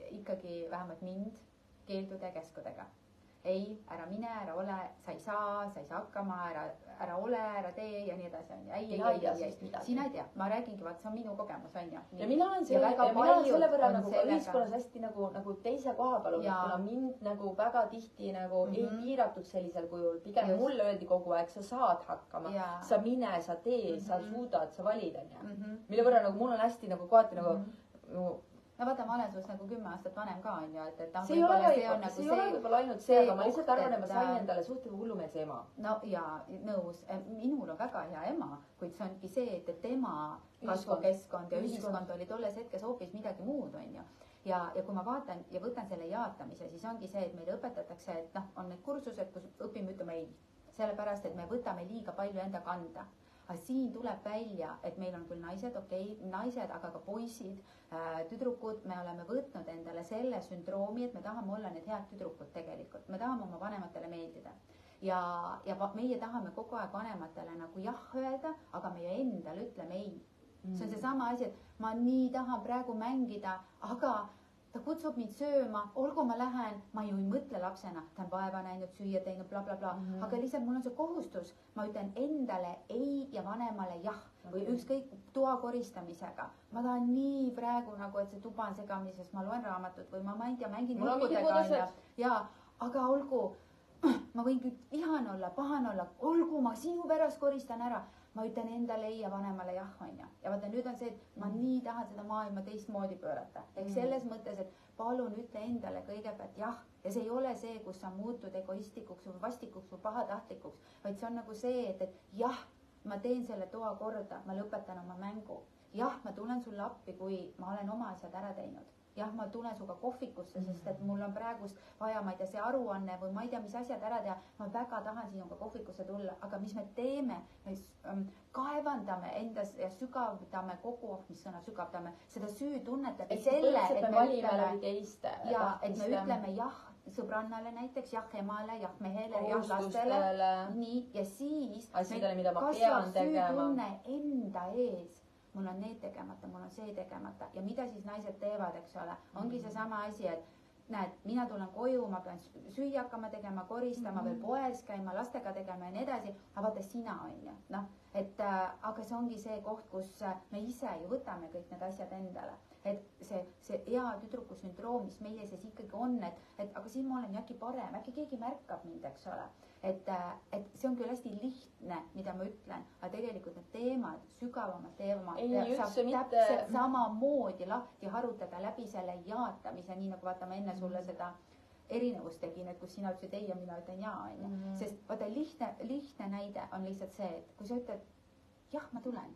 Speaker 2: ikkagi vähemalt mind keeldude ja käskudega. Ei, ära mine, ära ole, sa ei saa hakkama, ära ole, ära tee ja nii edasi. Ei. Sina ei tea, ma räägingi, vaat see on minu kogemus, on ju.
Speaker 1: Ja mina olen selle võrra nagu ühiskonnas hästi nagu teise koha peal olnud, kuna mind nagu väga tihti nagu ei piiratud sellisel kujul. Pigem mulle öeldi kogu aeg, sa saad hakkama, sa mine, sa tee, sa suudad, sa valid, on ju. Mille võrra nagu mul on hästi nagu kohati nagu
Speaker 2: no vaata, ma olen sinust nagu 10 aastat vanem ka, on ju, et
Speaker 1: see ei ole võib-olla ainult see, aga ma lihtsalt arvan, et ma sain endale suhteliselt hullumeelse ema.
Speaker 2: No ja nõus, minul on väga hea ema, kuid see ongi see, et tema kasvukeskkond ja ühiskond oli tolles hetkes hoopis midagi muud, on ju. Ja kui ma vaatan ja võtan selle jaatamise, siis ongi see, et meile õpetatakse, et on need kursused, kus õpime ütlema ei. Sellepärast, et me võtame liiga palju enda kanda. Aga siin tuleb välja, et meil on küll naised, naised, aga ka poisid, tüdrukud, me oleme võtnud endale selle sündroomi, et me tahame olla need head tüdrukud tegelikult. Me tahame oma vanematele meeldida. Ja meie tahame kogu aeg vanematele nagu jah öelda, aga meie endale ütleme ei. See on see sama asi, et ma nii tahan praegu mängida, aga ta kutsub mind sööma, olgu ma lähen, ma ju ei mõtle lapsena, ta on vaeva näinud, süüa teinud, blablabla, aga lihtsalt mul on see kohustus, ma ütlen endale ei ja vanemale jah või ükskõik toa koristamisega. Ma tahan nii praegu nagu, et see tuba on segamini, sest ma loen raamatut või ma ei tea, mängin nukkudega. Ja, aga olgu, ma võin küll vihane olla, pahane olla, olgu ma sinu pärast koristan ära. Ma ütlen endale ei ja vanemale jah, on ju. Ja vaata, nüüd on see, et ma nii tahan seda maailma teistmoodi pöörata. Ehk selles mõttes, et palun ütle endale kõigepealt jah. Ja see ei ole see, kus sa muutud egoistikuks või vastikuks või pahatahtlikuks, vaid see on nagu see, et jah, ma teen selle toa korda, ma lõpetan oma mängu. Jah, ma tulen sulle appi, kui ma olen oma asjad ära teinud. Jah, ma tulen suga kohvikusse, sest et mul on praegust vaja, ma ei tea, see aruanne või ma ei tea, mis asjad ära teha. Ma väga tahan sinuga kohvikusse tulla, aga mis me teeme? Me kaevandame endas ja sügavdame kogu, mis sõna sügavdame, seda süütunnet läbi selle, et me ütleme jah sõbrannale näiteks, jah emale, jah mehele, jah lastele. Nii, ja siis kasvab süütunne enda ees. Mul on need tegemata, mul on see tegemata ja mida siis naised teevad, eks ole, ongi see sama asi, et näed, mina tulen koju, ma pean süüa hakkama tegema, koristama veel poes käima, lastega tegema ja nii edasi, aga vaata sina on ju, noh, et aga see ongi see koht, kus me ise ju võtame kõik need asjad endale, et see hea tüdruku sündroom, mis meie sees ikkagi on, et aga siin ma olen äkki parem, äkki keegi märkab mind, eks ole. Et see on küll hästi lihtne, mida ma ütlen, aga tegelikult need teemad, sügavamad teemad saab täpselt samamoodi lahti harutada läbi selle jaatamise, nii nagu vaata ma enne sulle seda erinevust tegin, et kus sina ütlesid ei ja mina ütlen jaa. Sest vaata lihtne näide on lihtsalt see, et kui sa ütled jah, ma tulen,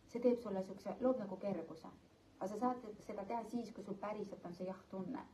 Speaker 2: see teeb sulle siukse, loob nagu kerguse. Aga sa saad seda teha siis, kui sul päriselt on see jah tunne,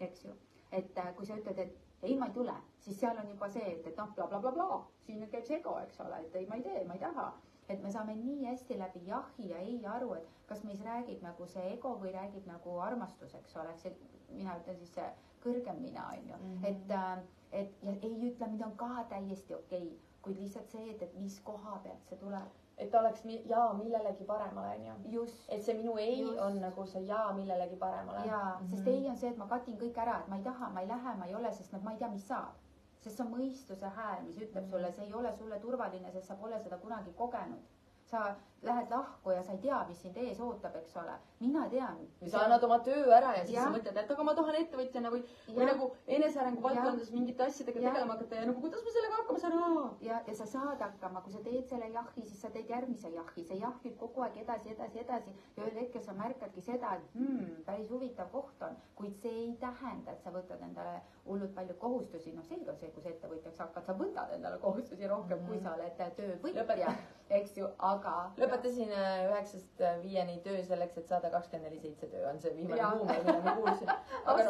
Speaker 2: eks ju. Et kui sa ütled, et ei, ma ei tule, siis seal on juba see, et noh, bla, bla, bla, bla, siin käib see ego, eks ole, et ei, ma ei tee, ma ei taha. et me saame nii hästi läbi jahi ja ei aru, et kas meis räägib nagu see ego või räägib nagu armastus, eks ole, see, mina ütlen siis see kõrgem mina on ju, et ja ei ütle, mida on ka täiesti okei, kuid lihtsalt see, et mis koha pealt see tuleb.
Speaker 1: Et ta oleks jaa millelegi paremale, on ju. Et see minu ei on nagu see jaa millelegi paremale.
Speaker 2: Jaa, sest ei on see, et ma katin kõik ära, et ma ei taha, ma ei lähe, ma ei ole, sest ma ei tea, mis saab. Sest see on mõistuse hääl, mis ütleb sulle, see ei ole sulle turvaline, sest sa pole seda kunagi kogenud. Sa lähed lahku ja sa ei tea, mis sind ees ootab, eks ole. Mina tean.
Speaker 1: Sa annad oma töö ära ja siis sa mõtled, et aga ma tahan ettevõtjana või nagu enesearengu valdkondades mingite asjadega tegelema hakata ja nagu kuidas ma sellega hakkama saan?
Speaker 2: Ja sa saad hakkama, kui sa teed selle jahi, siis sa teed järgmise jahi. See jah nüüd kogu aeg edasi ja ühel hetkel sa märkadki seda, et päris huvitav koht on, kuid see ei tähenda, et sa võtad endale hullult palju kohustusi. No selge on see, kui sa ettevõtjaks hakkad, sa võtad endale kohustusi rohkem, kui sa oled töövõtja, eks ju, aga
Speaker 1: lõpetasin 9-5 töö selleks, et saada 24/7 töö on see viimane huumor, mida ma kuulsin. Aga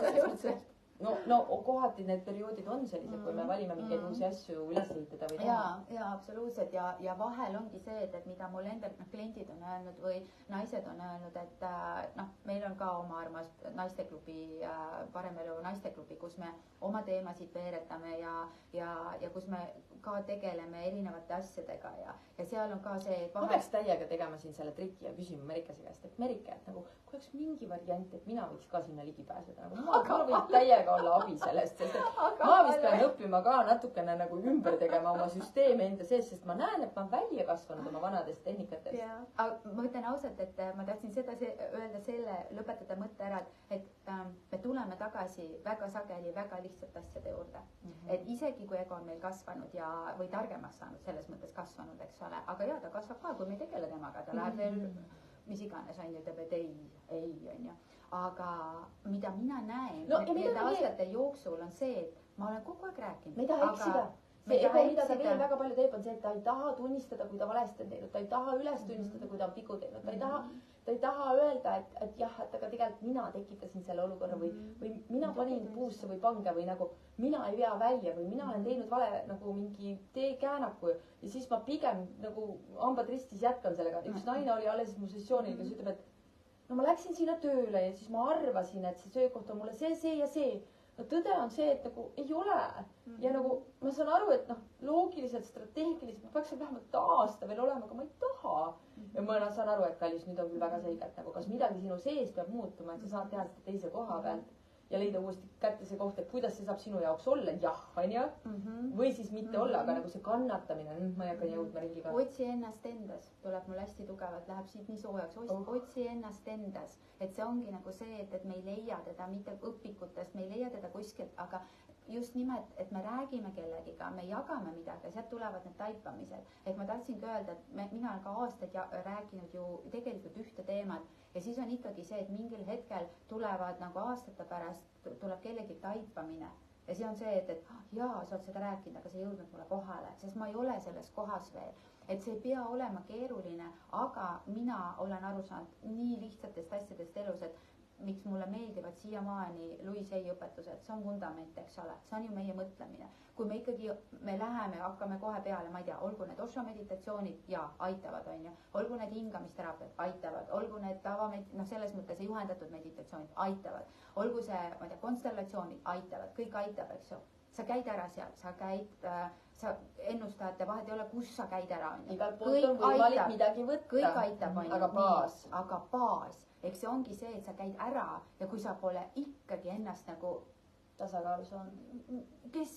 Speaker 1: no kohati need perioodid on sellised, kui me valime mingeid uusi asju üles ehitada või teha.
Speaker 2: Ja absoluutselt ja vahel ongi see, et mida mul endal kliendid on öelnud või naised on öelnud, et meil on ka oma armas naisteklubi, Parem elu naisteklubi, kus me oma teemasid veeretame ja kus me ka tegeleme erinevate asjadega ja seal on ka see, et
Speaker 1: ma peaks täiega tegema siin selle triki ja küsima Merikase käest, et Merike, et nagu kui oleks mingi variant, et mina võiks ka sinna ligi pääseda, nagu ma võin täiega olla abi sellest, sest ma vist pean õppima ka natukene nagu ümber tegema oma süsteemi enda sees, sest ma näen, et ma olen välja kasvanud oma vanadest tehnikatest.
Speaker 2: Aga ma ütlen ausalt, et ma tahtsin seda öelda lõpetada mõtte ära, et me tuleme tagasi väga sageli väga lihtsate asjade juurde. Et isegi kui ego on meil kasvanud või targemaks saanud, selles mõttes kasvanud, eks ole, aga ta kasvab ka, kui me ei tegele temaga, ta läheb veel mis iganes on ju, ütleb, et ei on ju. Aga mida mina näen nende aastate jooksul on see, et ma olen kogu aeg rääkinud.
Speaker 1: Me ei taha eksida. See ego, mida ta veel väga palju teeb, on see, et ta ei taha tunnistada, kui ta valesti on teinud, ta ei taha üles tunnistada, kui ta on vigu teinud, ta ei taha öelda, et jah, et aga tegelikult mina tekitasin selle olukorra või mina panin puusse või pange või nagu mina ei vea välja või mina olen teinud vale nagu mingi teekäänaku ja siis ma pigem nagu hambad ristis jätkan sellega. Üks naine oli alles mu sessioonil, kes ütleb, et no ma läksin sinna tööle ja siis ma arvasin, et see töökoht on mulle see ja see. No tõde on see, et nagu ei ole ja nagu ma saan aru, et loogiliselt, strateegiliselt ma peaks vähemalt aasta veel olema, aga ma ei taha. Ja ma saan aru, et kallis, nüüd on küll väga selge, et nagu kas midagi sinu sees peab muutuma, et sa saad teha seda teise koha pealt ja leida uuesti kätte see koht, et kuidas see saab sinu jaoks olla, jah, on ju, või siis mitte olla, aga nagu see kannatamine, ma ei hakka jõudma ringiga.
Speaker 2: Otsi ennast endas, tuleb mul hästi tugevalt, läheb siit nii soojaks, otsi ennast endas, et see ongi nagu see, et me ei leia teda mitte õpikutest, me ei leia teda kuskilt, aga just nimelt, et me räägime kellegiga, me jagame midagi, sealt tulevad need taipamised. Et ma tahtsingi öelda, et mina olen ka aastaid rääkinud ju tegelikult ühte teemat ja siis on ikkagi see, et mingil hetkel tulevad nagu aastate pärast, tuleb kellegi taipamine. Ja see on see, et jaa, sa oled seda rääkinud, aga see ei jõudnud mulle kohale, sest ma ei ole selles kohas veel. Et see ei pea olema keeruline, aga mina olen aru saanud nii lihtsatest asjadest elus, et miks mulle meeldivad siiamaani Louise Hay õpetused, see on vundament, eks ole, see on ju meie mõtlemine. Kui me ikkagi, me läheme, hakkame kohe peale, ma ei tea, olgu need Osho meditatsioonid, aitavad, on ju, olgu need hingamisterapiad, aitavad, olgu need selles mõttes juhendatud meditatsioonid, aitavad, olgu see, ma ei tea, konstellatsioonid, aitavad, kõik aitab, eks ju. Sa käid ära seal, sa käid, sa ennustad, vahet ei ole, kus sa käid ära, on ju.
Speaker 1: Igal poolt on võimalik midagi võtta.
Speaker 2: Kõik aitab, on ju.
Speaker 1: Aga
Speaker 2: baas. Eks see ongi see, et sa käid ära ja kui sa pole ikkagi ennast nagu
Speaker 1: tasakaalus on.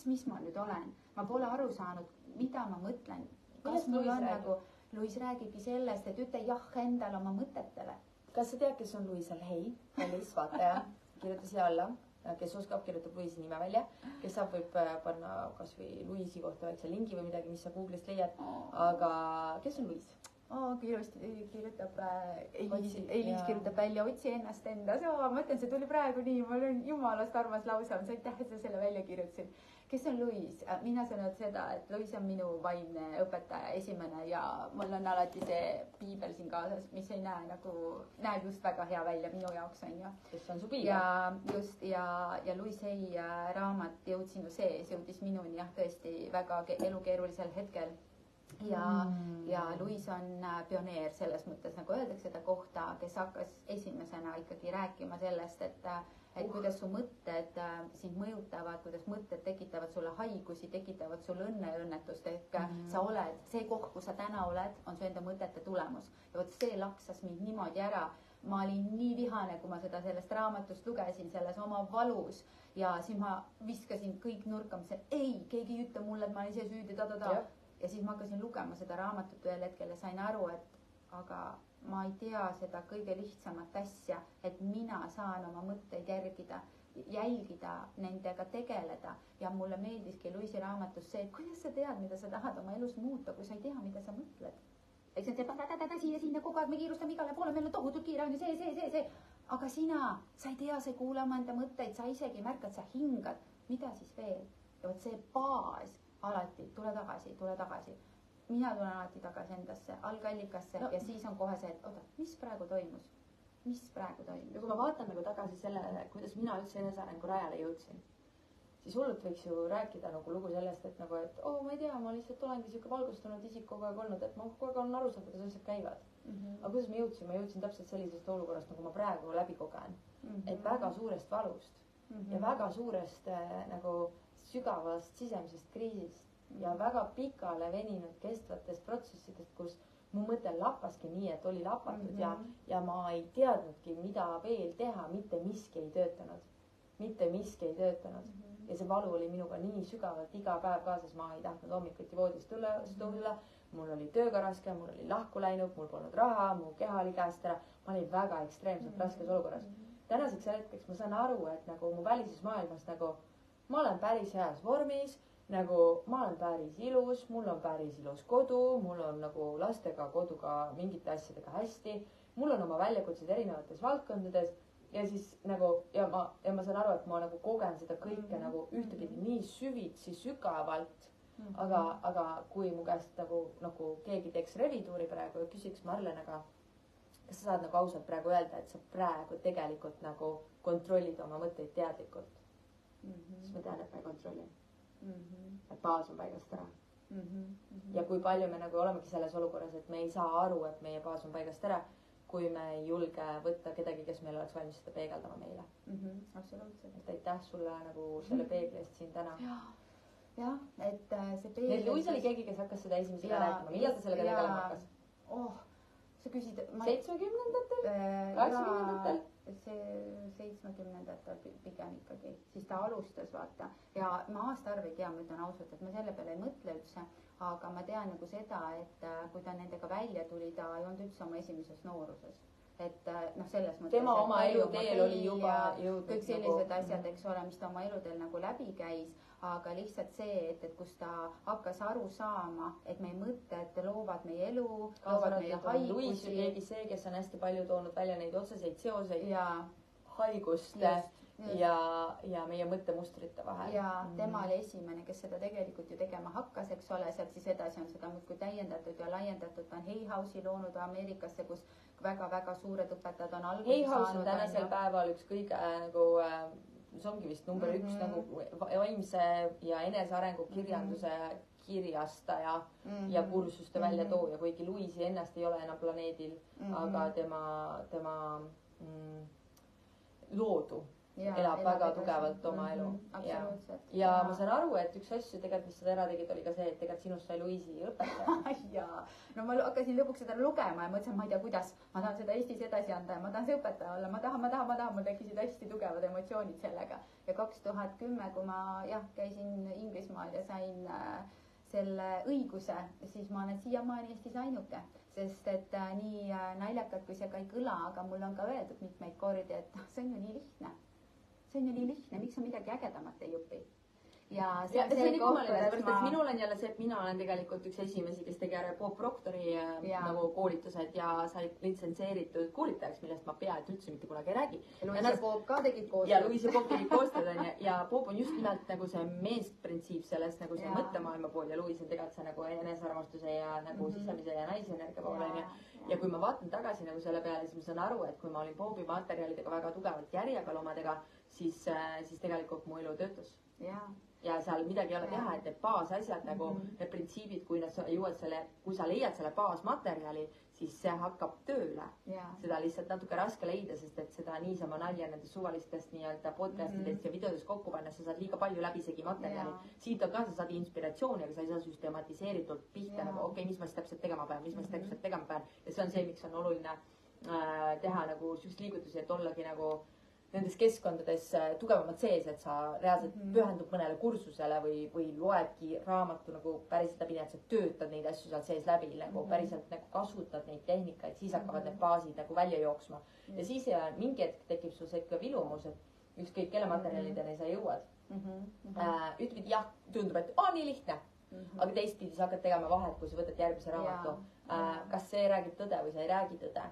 Speaker 2: Mis ma nüüd olen? Ma pole aru saanud, mida ma mõtlen. Kas mul on nagu, Louise räägibki sellest, et ütle jah endale oma mõtetele.
Speaker 1: Kas sa tead, kes on Louise Hay? Kallis vaataja, kirjuta siia alla, kes oskab, kirjutab Louise'i nime välja, kes saab, võib panna kas või Louise'i kohta väikse lingi või midagi, mis sa Google'ist leiad. Aga kes on Louise?
Speaker 2: Kirjutab, Elis kirjutab välja, otsi ennast endas. Ma mõtlen, see tuli praegu nii, mul on jumalast armas lausa, sa aitäh, et sa selle välja kirjutasid. Kes on Louise? Mina sanon seda, et Louise on minu vaimne õpetaja esimene ja mul on alati see piibel siin kaasas, mis ei näe nagu, näeb just väga hea välja minu jaoks, on ju.
Speaker 1: Kes on su piibel?
Speaker 2: Ja Louise Hay raamat Jõud sinu sees jõudis minuni jah, tõesti väga elukeerulisel hetkel. ja Louise on pioneer selles mõttes, nagu öeldakse ta kohta, kes hakkas esimesena ikkagi rääkima sellest, et kuidas su mõtted sind mõjutavad, kuidas mõtted tekitavad sulle haigusi, tekitavad sulle õnne ja õnnetust, ehk sa oled, see koht, kus sa täna oled, on su enda mõtete tulemus. Ja vot see laksas mind niimoodi ära. Ma olin nii vihane, kui ma seda sellest raamatust lugesin, selles oma valus ja siis ma viskasin kõik nurka, ei, keegi ei ütle mulle, et ma olin ise süüdi, ja siis ma hakkasin lugema seda raamatut ühel hetkel ja sain aru, et aga ma ei tea seda kõige lihtsamat asja, et mina saan oma mõtteid jälgida, nendega tegeleda ja mulle meeldiski Louise'i raamatus see, et kuidas sa tead, mida sa tahad oma elus muuta, kui sa ei tea, mida sa mõtled. Eks see siia-sinna kogu aeg, me kiirustame igale poole, meil on tohutult kiire, on ju see. Aga sina, sa ei tea, sa ei kuule oma enda mõtteid, sa isegi märkad, sa hingad, mida siis veel? Ja vot see baas alati, tule tagasi. Mina tulen alati tagasi endasse, algallikasse ja siis on kohe see, et oota, mis praegu toimus? Ja
Speaker 1: kui ma vaatan nagu tagasi sellele, kuidas mina üldse enesearengu rajale jõudsin, siis hullult võiks ju rääkida nagu lugu sellest, et nagu, et ma ei tea, ma lihtsalt olengi siuke valgustunud isik kogu aeg olnud, et ma kogu aeg olen aru saanud, kuidas asjad käivad. Aga kuidas ma jõudsin täpselt sellisest olukorrast, nagu ma praegu läbi kogen. Et väga suurest valust ja väga suurest nagu sügavast sisemisest kriisist ja väga pikale veninud kestvatest protsessidest, kus mu mõte lappaski nii, et oli lapatud ja ma ei teadnudki, mida veel teha, mitte miski ei töötanud. Ja see valu oli minuga nii sügavalt iga päev kaasas, ma ei tahtnud hommikuti voodist tulla, mul oli tööga raske, mul oli lahku läinud, mul polnud raha, mu keha oli käest ära, ma olin väga ekstreemselt raskes olukorras. Tänaseks hetkeks ma saan aru, et nagu mu välises maailmas nagu ma olen päris heas vormis, nagu ma olen päris ilus, mul on päris ilus kodu, mul on nagu lastega koduga mingite asjadega hästi, mul on oma väljakutsed erinevates valdkondades ja siis nagu ja ma saan aru, et ma nagu kogen seda kõike nagu ühtepidi nii süvitsi sügavalt, aga kui mu käest nagu keegi teeks revituuri praegu ja küsiks Marlen, aga kas sa saad nagu ausalt praegu öelda, et sa praegu tegelikult nagu kontrollid oma mõtteid teadlikult? Siis ma tean, et ma ei kontrolli. Et baas on paigast ära. Ja kui palju me nagu olemegi selles olukorras, et me ei saa aru, et meie baas on paigast ära, kui me ei julge võtta kedagi, kes meil oleks valmis seda peegeldama meile.
Speaker 2: Absoluutselt.
Speaker 1: Et aitäh sulle nagu selle peegli eest siin täna.
Speaker 2: Jah, et see peegli...
Speaker 1: Luis oli keegi, kes hakkas seda esimesega rääkima. Millal ta sellega tegelema hakkas?
Speaker 2: Sa küsid...
Speaker 1: 70-ndatel? 80-ndatel?
Speaker 2: See 70-ndatel pigem ikkagi. Siis ta alustas, vaata. Ja ma aastaarv ei tea, ma ütlen ausalt, et ma selle peale ei mõtle üldse. Aga ma tean nagu seda, et kui ta nendega välja tuli, ta ei olnud üldse oma esimeses nooruses. Et selles mõttes...
Speaker 1: Tema oma eluteel oli juba jõudnud
Speaker 2: kõik sellised asjad, eks ole, mis ta oma eluteel nagu läbi käis. Aga lihtsalt see, et kus ta hakkas aru saama, et meie mõtted loovad meie elu, loovad meie haigusi.
Speaker 1: Luis ju keegi see, kes on hästi palju toonud välja neid otseseid seoseid haiguste ja meie mõttemustrite vahel.
Speaker 2: Ja tema oli esimene, kes seda tegelikult ju tegema hakkas, eks ole, sealt siis edasi on seda muudkui täiendatud ja laiendatud. Ta on Hay House'i loonud Ameerikasse, kus väga-väga suured õpetajad on alguses
Speaker 1: Hay House on tänasel päeval üks kõige nagu... See ongi vist number üks nagu vaimse ja enesearengu kirjanduse kirjastaja ja kursuste välja tooja, kuigi Louise'i ennast ei ole enam planeedil, aga tema loodu elab väga tugevalt oma elu. Ja ma saan aru, et üks asju tegelikult, mis seda ära tegid, oli ka see, et tegelikult sinust sai Louise'i õpetaja.
Speaker 2: No ma hakkasin lõpuks seda lugema ja mõtlesin, ma ei tea, kuidas ma tahan seda Eestis edasi anda ja ma tahan see õpetaja olla, ma tahan, mul tekkisid hästi tugevad emotsioonid sellega. Ja 2010, kui ma käisin Inglismaal ja sain selle õiguse, siis ma olen siiamaani Eestis ainuke, sest et nii naljakad, kui see ka ei kõla, aga mul on ka öeldud mitmeid kordi, et see on ju nii lihtne. Miks sa midagi ägedamat ei õpi? Ja see on
Speaker 1: nii kummaline, sest minul on jälle see, et mina olen tegelikult üks esimesi, kes tegi ära Bob Proctori nagu koolitused ja sai litsenseeritud koolitajaks, millest ma peaaegu üldse mitte kunagi ei räägi.
Speaker 2: Louise ja Bob ka tegid koostööd.
Speaker 1: Ja Louise ja Bob tegid koostööd ja Bob on just nimelt nagu see meesprintsiip selles nagu see mõttemaailma pool ja Louise on tegelikult see nagu enesarmastuse ja nagu sisemise ja naisenergia pool on. Ja kui ma vaatan tagasi nagu selle peale, siis ma saan aru, et kui ma olin Bobi materjalidega väga tugevalt järjega lomadega, siis tegelikult mu elu töötas.
Speaker 2: Jaa.
Speaker 1: Ja seal midagi ei ole teha, et need baasasjad nagu need printsiibid, kui sa leiad selle baasmaterjali, siis see hakkab tööle. Seda lihtsalt natuke raske leida, sest et seda niisama nalja nendest suvalistest nii-öelda podcastidest ja videodest kokku panna, sa saad liiga palju läbisegi materjali. Siit on ka, sa saad inspiratsiooni, aga sa ei saa süstematiseeritult pihta nagu okei, mis ma siis täpselt tegema pean, mis ma siis täpselt tegema pean. Ja see on see, miks on oluline teha nagu süüst liigutusi, et ollagi nagu nendes keskkondades tugevamalt sees, et sa reaalselt pühendub mõnele kursusele või loedki raamatu nagu päriselt läbi, et sa töötad neid asju seal sees läbi, nagu päriselt nagu kasutad neid tehnikaid, siis hakkavad need baasid nagu välja jooksma. Ja siis mingi hetk tekib sul see ikka vilumus, et ükskõik kelle materjalideni sa jõuad. Ütled jah, tundub, et nii lihtne. Aga teistpidi sa hakkad tegema vahet, kui sa võtad järgmise raamatu. Kas see räägib tõde või sa ei räägi tõde?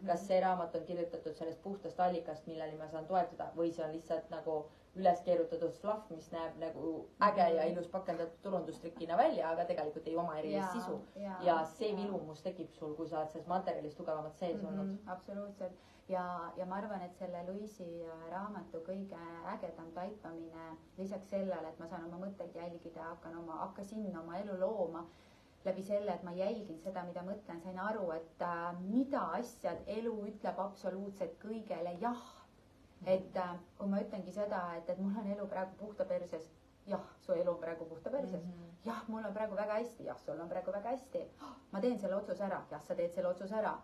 Speaker 1: Kas see raamat on kirjutatud sellest puhtast allikast, milleni ma saan toetuda või see on lihtsalt nagu üles keerutatud fluff, mis näeb nagu äge ja ilus pakendatud turundustrikina välja, aga tegelikult ei oma erilist sisu. Ja see vilumus tekib sul, kui sa oled selles materjalis tugevamalt sees olnud.
Speaker 2: Absoluutselt. Ja ma arvan, et selle Louise'i raamatu kõige ägedam taipamine lisaks sellele, et ma saan oma mõtteid jälgida, hakkasin oma elu looma läbi selle, et ma jälgin seda, mida mõtlen, sain aru, et mida asjad elu ütleb absoluutselt kõigele jah. Et kui ma ütlengi seda, et mul on elu praegu puhta perses, jah, su elu on praegu puhta perses. Jah, mul on praegu väga hästi, jah, sul on praegu väga hästi. Ma teen selle otsuse ära, jah, sa teed selle otsuse ära.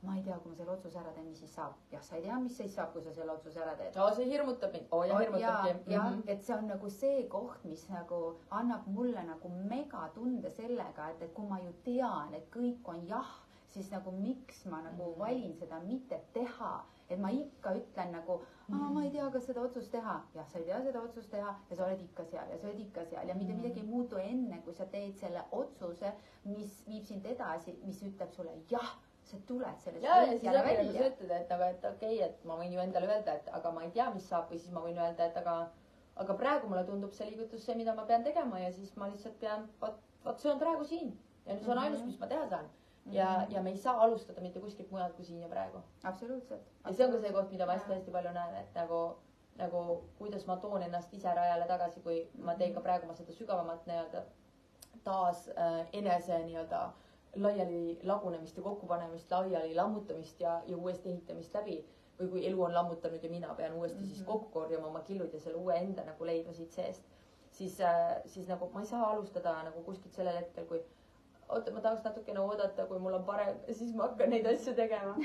Speaker 2: Ma ei tea, kui ma selle otsuse ära teen, mis siis saab. Jah, sa ei tea, mis siis saab, kui sa selle otsuse ära teed.
Speaker 1: See hirmutab mind. Ja hirmutabki.
Speaker 2: Ja, et see on nagu see koht, mis nagu annab mulle nagu mega tunde sellega, et kui ma ju tean, et kõik on jah, siis nagu miks ma nagu valin seda mitte teha. Et ma ikka ütlen nagu, ma ei tea, kas seda otsust teha. Jah, sa ei tea seda otsust teha ja sa oled ikka seal ja sa oled ikka seal ja mitte midagi ei muutu enne, kui sa teed selle otsuse, mis viib sind edasi, mis ütleb sulle jah. Sa tuled sellest
Speaker 1: jälle välja. Ja siis sa ütled, et okei, et ma võin ju endale öelda, et aga ma ei tea, mis saab või siis ma võin öelda, et aga praegu mulle tundub see liigutus see, mida ma pean tegema ja siis ma lihtsalt pean, vaat see on praegu siin ja see on ainus, mis ma teha saan. Ja me ei saa alustada mitte kuskilt mujalt kui siin ja praegu.
Speaker 2: Absoluutselt.
Speaker 1: Ja see on ka see koht, mida ma hästi palju näen, et nagu kuidas ma toon ennast ise rajale tagasi, kui ma teen ka praegu ma seda sügavamat taas enese laiali lagunemist ja kokkupanemist, laiali lammutamist ja uuesti ehitamist läbi. Või kui elu on lammutanud ja mina pean uuesti siis kokku korjama oma killud ja selle uue enda nagu leidma siit seest. Siis nagu ma ei saa alustada nagu kuskilt sellel hetkel, kui ma tahaks natukene oodata, kui mul on parem, siis ma hakkan neid asju tegema.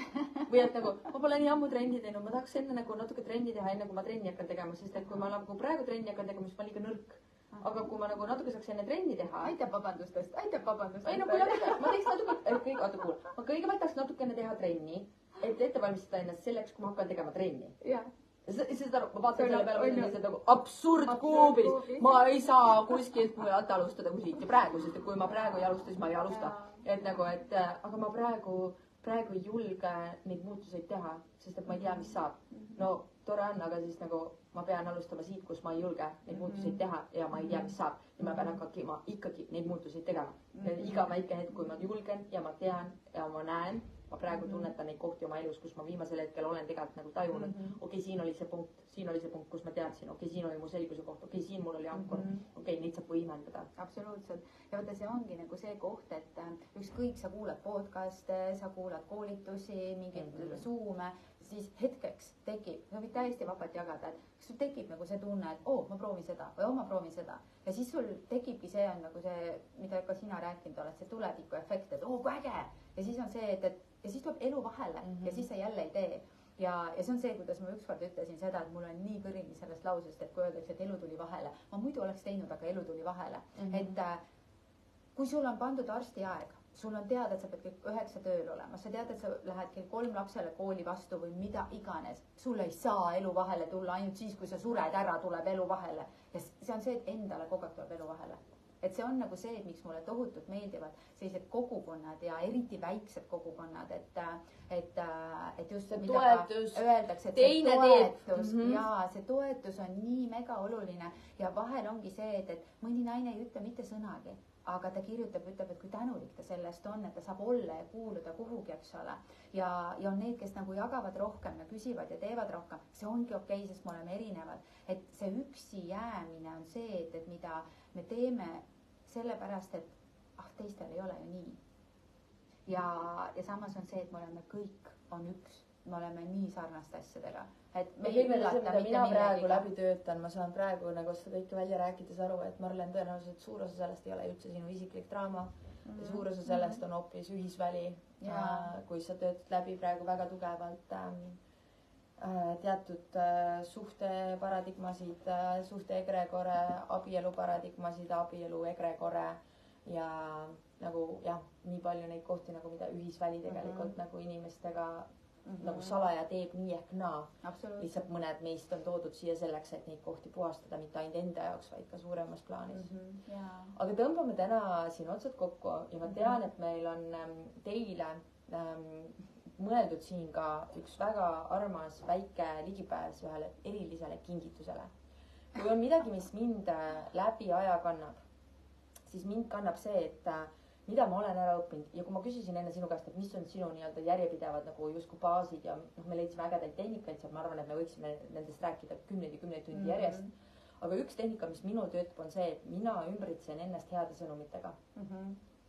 Speaker 1: Või et nagu, ma pole nii ammu trenni teinud, ma tahaks enne nagu natuke trenni teha, enne kui ma trenni hakkan tegema, sest et kui ma nagu praegu trenni hakkan tegema, siis ma liiga nõrk. Aga kui ma nagu natuke saaks enne trenni teha.
Speaker 2: Aitab vabandustest.
Speaker 1: Ei no kui ma teeks natuke, ma kõigepealt tahaks natukene teha trenni, et ette valmistada ennast selleks, kui ma hakkan tegema trenni.
Speaker 2: Jah.
Speaker 1: Seda ma vaatan selle peale, kui see nagu absurdkuubis. Ma ei saa kuskilt mujalt alustada kui siit ja praegu, sest kui ma praegu ei alusta, siis ma ei alusta. Et nagu, aga ma praegu ei julge neid muutuseid teha, sest et ma ei tea, mis saab. No tore on, aga siis nagu ma pean alustama siit, kus ma ei julge neid muutuseid teha ja ma ei tea, mis saab. Ja ma pean hakkama ikkagi neid muutuseid tegema. Iga väike hetk, kui ma julgen ja ma tean ja ma näen, ma praegu tunnetan neid kohti oma elus, kus ma viimasel hetkel olen tegelikult nagu tajunud. Okei, siin oli see punkt, kus ma teadsin. Okei, siin oli mu selguse koht. Okei, siin mul oli ankur. Okei, neid saab võimendada.
Speaker 2: Absoluutselt. Ja võtta see ongi nagu see koht, et ükskõik sa kuulad podcaste, sa kuulad koolitusi, mingeid Zoome, siis hetkeks tekib, sa võid täiesti vabalt jagada, et sul tekib nagu see tunne, et ma proovin seda või ma proovin seda. Ja siis sul tekibki see on nagu see, mida ka sina rääkinud oled, see tuleviku efekt, et kui äge. Ja siis on see, ja siis tuleb elu vahele ja siis sa jälle ei tee. Ja see on see, kuidas ma ükskord ütlesin seda, et mul on nii kõrini sellest lausest, et kui öeldakse, et elu tuli vahele. Ma muidu oleks teinud, aga elu tuli vahele. Et kui sul on pandud arstiaeg, sul on teada, et sa pead kõik 9 tööl olema, sa tead, et sa lähed kell 3 lapsele kooli vastu või mida iganes. Sul ei saa elu vahele tulla ainult siis, kui sa sured ära, tuleb elu vahele. Ja see on see, et endale kogu aeg tuleb elu vahele. Et see on nagu see, et miks mulle tohutult meeldivad sellised kogukonnad ja eriti väiksed kogukonnad, et just see, mida öeldakse, et see toetus, see toetus on nii mega oluline ja vahel ongi see, et mõni naine ei ütle mitte sõnagi, aga ta kirjutab, ütleb, et kui tänulik ta sellest on, et ta saab olla ja kuuluda kuhugi, eks ole. ja on need, kes nagu jagavad rohkem ja küsivad ja teevad rohkem, see ongi okei, sest me oleme erinevad. Et see üksi jäämine on see, et mida me teeme sellepärast, et teistel ei ole ju nii. Ja samas on see, et me oleme kõik, on üks, me oleme nii sarnaste asjadega. Et me
Speaker 1: ei üllata mitte midagi. Mina praegu läbi töötan, ma saan praegu nagu seda kõike välja rääkides aru, et Marlen, tõenäoliselt suur osa sellest ei ole üldse sinu isiklik draama ja suur osa sellest on hoopis ühisväli. Kui sa töötad läbi praegu väga tugevalt teatud suhte paradigmasid, suhte egregore, abielu paradigmasid, abielu egregore ja nagu nii palju neid kohti, nagu mida ühisväli tegelikult nagu inimestega nagu salaja teeb nii ehk naa. Lihtsalt mõned meist on toodud siia selleks, et neid kohti puhastada, mitte ainult enda jaoks, vaid ka suuremas plaanis. Aga tõmbame täna siin otsad kokku ja ma tean, et meil on teile mõeldud siin ka üks väga armas väike ligipääs ühele erilisele kingitusele. Kui on midagi, mis mind läbi aja kannab, siis mind kannab see, et mida ma olen ära õppinud ja kui ma küsisin enne sinu käest, et mis on sinu nii-öelda järjepidevad nagu justkui baasid ja me leidsime ägedaid tehnikaid seal, ma arvan, et me võiksime nendest rääkida kümneid ja kümneid tundi järjest. Aga üks tehnika, mis minul töötab, on see, et mina ümbritsen ennast heade sõnumitega.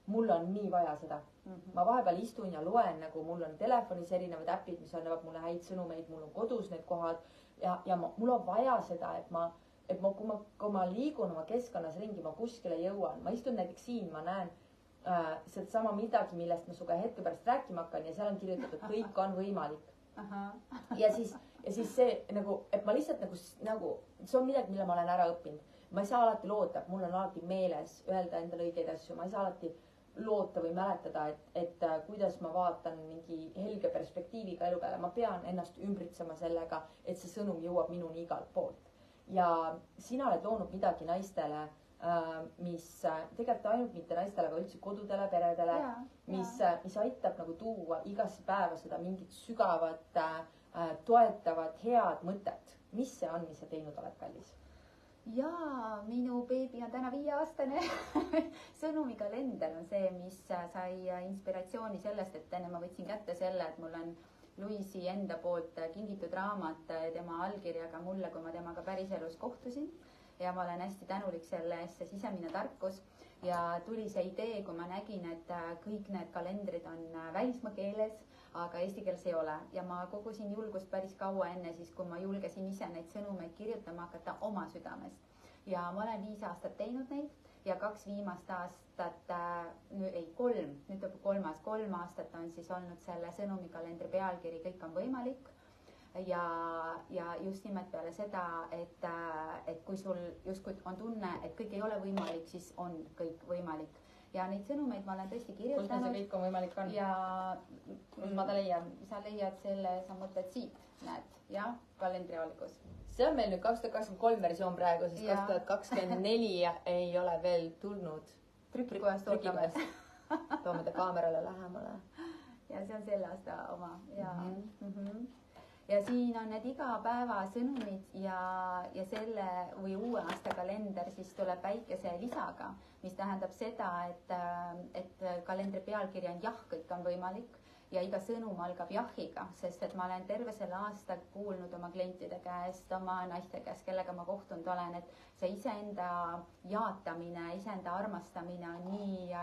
Speaker 1: Mul on nii vaja seda. Ma vahepeal istun ja loen, nagu mul on telefonis erinevad äpid, mis annavad mulle häid sõnumeid, mul on kodus need kohad ja mul on vaja seda, et kui ma liigun oma keskkonnas ringi, ma kuskile jõuan. Ma istun näiteks siin, ma näen sedasama midagi, millest ma suga hetke pärast rääkima hakkan ja seal on kirjutatud, kõik on võimalik. Ja siis see nagu, et ma lihtsalt nagu see on midagi, mille ma olen ära õppinud. Ma ei saa alati loota, mul on alati meeles öelda endale õigeid asju, ma ei saa alati loota või mäletada, et kuidas ma vaatan mingi helge perspektiiviga elu peale. Ma pean ennast ümbritsema sellega, et see sõnum jõuab minuni igalt poolt. Ja sina oled loonud midagi naistele, mis tegelikult ainult mitte naistele, aga üldse kodudele, peredele, mis aitab nagu tuua igasse päeva seda mingit sügavat, toetavat, head mõtet. Mis see on, mis sa teinud oled, kallis?
Speaker 2: Minu beebi on täna 5-aastane. Sõnumikalender on see, mis sai inspiratsiooni sellest, et enne ma võtsin kätte selle, et mul on Louisi enda poolt kingitud raamat tema allkirjaga mulle, kui ma temaga päriselus kohtusin. Ja ma olen hästi tänulik selle eest, see sisemine tarkus ja tuli see idee, kui ma nägin, et kõik need kalendrid on välismaa keeles, aga eesti keeles ei ole ja ma kogusin julgust päris kaua enne siis, kui ma julgesin ise neid sõnumeid kirjutama hakata oma südamest. Ja ma olen 5 aastat teinud neid ja 2 viimast aastat, 3, nüüd tuleb 3 aastat on siis olnud selle sõnumikalendri pealkiri Kõik on võimalik. Ja just nimelt peale seda, et kui sul justkui on tunne, et kõik ei ole võimalik, siis on kõik võimalik. Ja neid sõnumeid ma olen tõesti kirjutanud.
Speaker 1: Kus see kõik on võimalik on?
Speaker 2: Ja
Speaker 1: kus ma ta leian?
Speaker 2: Sa leiad selle, sa mõtled siit, näed, kalendriallikus.
Speaker 1: See on meil nüüd 2023 versioon praegu, siis 2024 ei ole veel tulnud.
Speaker 2: Trükikojast ootame.
Speaker 1: Toome ta kaamerale lähemale.
Speaker 2: Ja see on selle aasta oma. Ja siin on need iga päeva sõnumid ja selle või uue aasta kalender siis tuleb väikese lisaga, mis tähendab seda, et kalendri pealkiri on jah, kõik on võimalik ja iga sõnum algab jahiga, sest et ma olen terve selle aasta kuulnud oma klientide käest, oma naiste käest, kellega ma kohtunud olen, et see iseenda jaatamine, iseenda armastamine on nii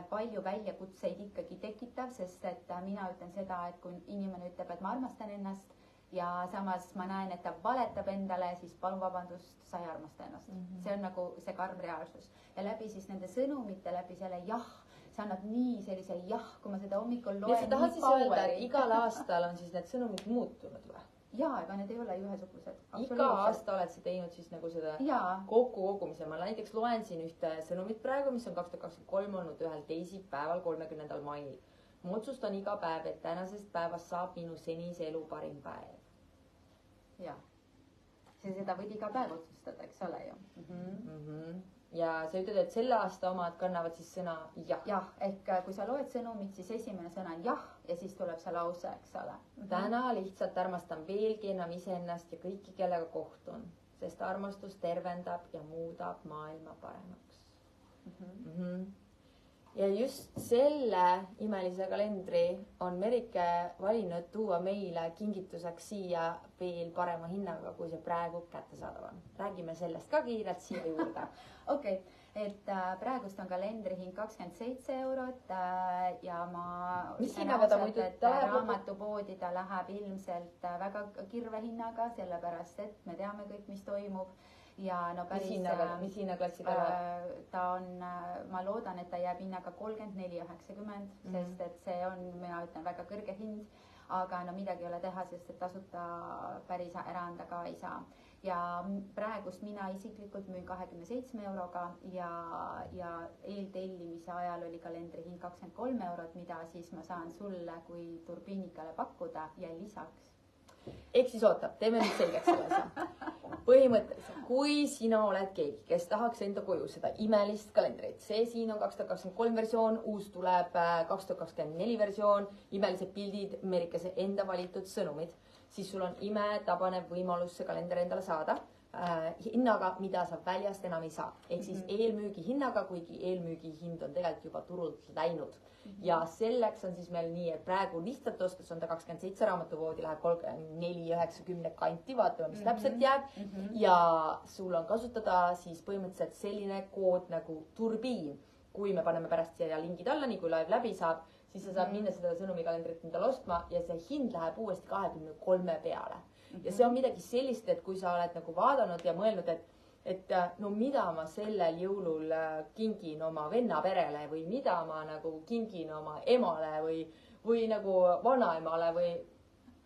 Speaker 2: palju väljakutseid ikkagi tekitav, sest et mina ütlen seda, et kui inimene ütleb, et ma armastan ennast ja samas ma näen, et ta valetab endale, siis palun vabandust, sa ei armasta ennast. See on nagu see karm reaalsus. Ja läbi siis nende sõnumite, läbi selle jah, see annab nii sellise jah, kui ma seda hommikul loen.
Speaker 1: Ja sa tahad siis öelda, et igal aastal on siis need sõnumid muutunud või?
Speaker 2: Jaa, ega need ei ole ühesugused.
Speaker 1: Iga aasta oled sa teinud siis nagu seda kokkukogumise. Ma näiteks loen siin ühte sõnumit praegu, mis on 2023 olnud ühel teisipäeval 30. mail. Ma otsustan iga päev, et tänasest päevast saab minu senise elu parim päev.
Speaker 2: Jaa. Seda võid iga päev otsustada, eks ole ju.
Speaker 1: Ja sa ütled, et selle aasta omad kannavad siis sõna jah.
Speaker 2: Jah, ehk kui sa loed sõnumit, siis esimene sõna on jah ja siis tuleb see lause, eks ole.
Speaker 1: Täna lihtsalt armastan veelgi enam iseennast ja kõiki, kellega kohtun, sest armastus tervendab ja muudab maailma paremaks. Ja just selle imelise kalendri on Merike valinud tuua meile kingituseks siia veel parema hinnaga, kui see praegu kättesaadav on. Räägime sellest ka kiirelt siia juurde.
Speaker 2: Okei, et praegust on kalendri hind 27 eurot ja ma
Speaker 1: mis hinnaga ta muidu läheb?
Speaker 2: Raamatupoodi ta läheb ilmselt väga kirve hinnaga, sellepärast et me teame kõik, mis toimub. Ja no päris,
Speaker 1: mis hinnaklassi ta läheb?
Speaker 2: Ta on, ma loodan, et ta jääb hinnaga 34,90, sest et see on, mina ütlen, väga kõrge hind, aga no midagi ei ole teha, sest et tasuta päris ära anda ka ei saa. Ja praegust mina isiklikult müün 27 euroga ja eeltellimise ajal oli kalendri hind 23 eurot, mida siis ma saan sulle kui turbiinikale pakkuda ja lisaks.
Speaker 1: Ehk siis oota, teeme nüüd selgeks selle asja. Põhimõtteliselt, kui sina oled keegi, kes tahaks enda koju seda imelist kalendrit, see siin on 2023 versioon, uus tuleb 2024 versioon, imelised pildid, Merikese enda valitud sõnumid, siis sul on imetabanev võimalus see kalender endale saada hinnaga, mida sa väljast enam ei saa. Ehk siis eelmüügi hinnaga, kuigi eelmüügi hind on tegelikult juba turult läinud. Ja selleks on siis meil nii, et praegu lihtsalt ostes on ta 27 raamatupoodi, läheb 34,90 kanti, vaatame, mis täpselt jääb. Ja sul on kasutada siis põhimõtteliselt selline kood nagu turbiin. Kui me paneme pärast siia lingid alla, nii kui live läbi saab, siis sa saad minna seda sõnumikalendrit endale ostma ja see hind läheb uuesti 23 peale. Ja see on midagi sellist, et kui sa oled nagu vaadanud ja mõelnud, et no mida ma sellel jõulul kingin oma venna perele või mida ma nagu kingin oma emale või nagu vanaemale või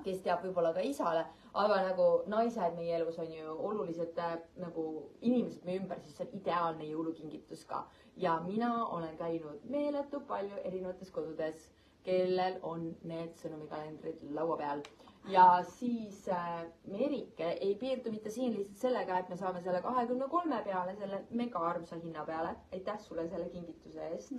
Speaker 1: kes teab võib-olla ka isale, aga nagu naised meie elus on ju olulised nagu inimesed meie ümber, siis see on ideaalne jõulukingitus ka. Ja mina olen käinud meeletu palju erinevates kodudes, kellel on need sõnumikalendrid laua peal. Ja siis Merike ei piirdu mitte siin lihtsalt sellega, et me saame selle 23 peale, selle mega armsa hinna peale. Aitäh sulle selle kingituse eest.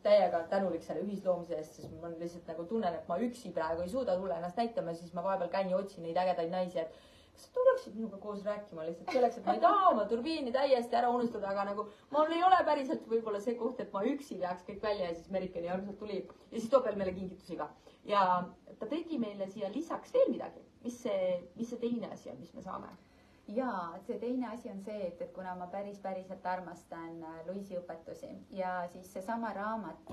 Speaker 1: Täiega tänulik selle ühisloomise eest, sest ma lihtsalt nagu tunnen, et ma üksi praegu ei suuda tulla ennast näitama, siis ma vahepeal käin ja otsin neid ägedaid naisi, et kas sa tuleksid minuga koos rääkima lihtsalt selleks, et ma ei taha oma turbiini täiesti ära unustada, aga nagu mul ei ole päriselt võib-olla see koht, et ma üksi veaks kõik välja ja siis Merike nii armsalt tuli ja siis toob veel meile kingitusi ka. Ja ta tegi meile siia lisaks veel midagi. Mis see teine asi on, mis me saame?
Speaker 2: Jaa, see teine asi on see, et kuna ma päriselt armastan Luisi õpetusi ja siis seesama raamat,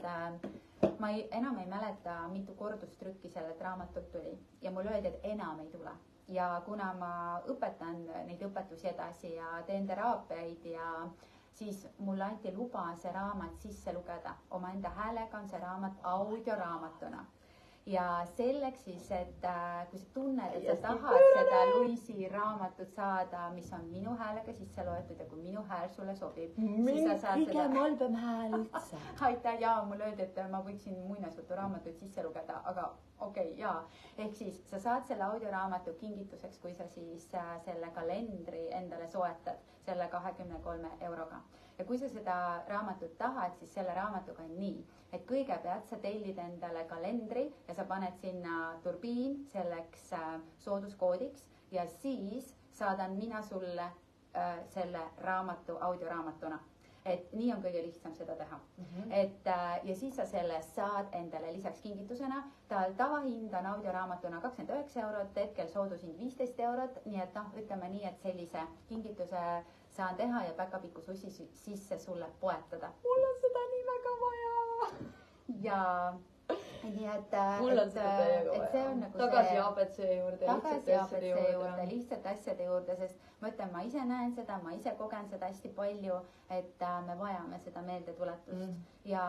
Speaker 2: ma enam ei mäleta, mitu kordustrükki sellelt raamatult tuli ja mulle öeldi, et enam ei tule. Ja kuna ma õpetan neid õpetusi edasi ja teen teraapiaid ja siis mulle anti luba see raamat sisse lugeda. Omaenda häälega on see raamat audioraamatuna. Ja selleks siis, et kui sa tunned, et sa tahad seda Luisi raamatut saada, mis on minu häälega sisse loetud ja kui minu hääl sulle sobib, siis sa saad
Speaker 1: seda. Kõige malbem hääl üldse.
Speaker 2: Aitäh, jaa, mulle öeldi, et ma võiksin muinasjutu raamatuid sisse lugeda, aga okei, jaa. Ehk siis sa saad selle audioraamatu kingituseks, kui sa siis selle kalendri endale soetad selle 23 euroga. Ja kui sa seda raamatut tahad, siis selle raamatuga on nii, et kõigepealt sa tellid endale kalendri ja sa paned sinna turbiin selleks sooduskoodiks ja siis saadan mina sulle selle raamatu audioraamatuna. Et nii on kõige lihtsam seda teha. Ja siis sa selle saad endale lisaks kingitusena. Tal tavahind on audioraamatuna 29 eurot, hetkel soodushind 15 eurot, nii et ütleme nii, et sellise kingituse saan teha ja päkapikku sussi sisse sulle poetada.
Speaker 1: Mul on seda nii väga vaja.
Speaker 2: Ja nii et
Speaker 1: mul on seda täiega vaja.
Speaker 2: Nagu
Speaker 1: tagasi ABC juurde.
Speaker 2: Tagasi ABC juurde, lihtsalt asjade juurde, sest ma ütlen, ma ise näen seda, ma ise kogen seda hästi palju, et me vajame seda meeldetuletust. Ja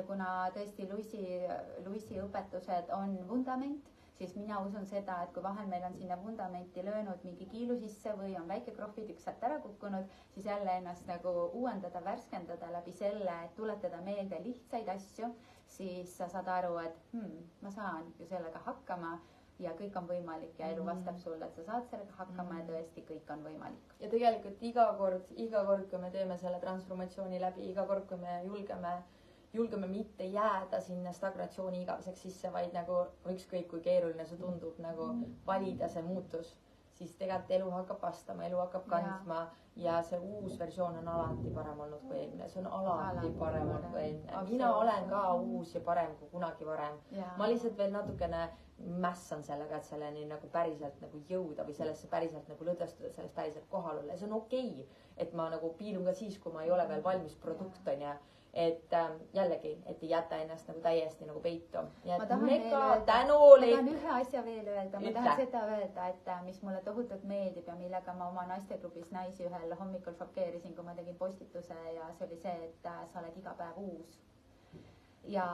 Speaker 2: kuna tõesti Luisi õpetused on vundament, siis mina usun seda, et kui vahel meil on sinna vundamenti löönud mingi kiilu sisse või on väike krohvid üks sealt ära kukkunud, siis jälle ennast nagu uuendada, värskendada läbi selle, et tuletada meelde lihtsaid asju, siis sa saad aru, et ma saan ju sellega hakkama ja kõik on võimalik ja elu vastab sulle, et sa saad sellega hakkama ja tõesti kõik on võimalik.
Speaker 1: Ja tegelikult iga kord, kui me teeme selle transformatsiooni läbi, iga kord, kui me julgeme mitte jääda sinna stagnatsiooni igaveseks sisse, vaid nagu ükskõik kui keeruline see tundub, nagu valida see muutus, siis tegelikult elu hakkab vastama, elu hakkab kandma ja see uus versioon on alati parem olnud kui eelmine, see on alati parem olnud kui eelmine. Mina olen ka uus ja parem kui kunagi varem. Ma lihtsalt veel natukene mässan sellega, et selleni nagu päriselt nagu jõuda või sellesse päriselt nagu lõdvestuda, sellest päriselt kohal olla. See on okei, et ma nagu piilun ka siis, kui ma ei ole veel valmis produkt, on ja et jällegi, et ei jäta ennast nagu täiesti nagu peitu.
Speaker 2: Ma tahan ühe asja veel öelda, ma tahan seda öelda, et mis mulle tohutult meeldib ja millega ma oma naisteklubis naisi ühel hommikul šokeerisin, kui ma tegin postituse ja see oli see, et sa oled iga päev uus. Ja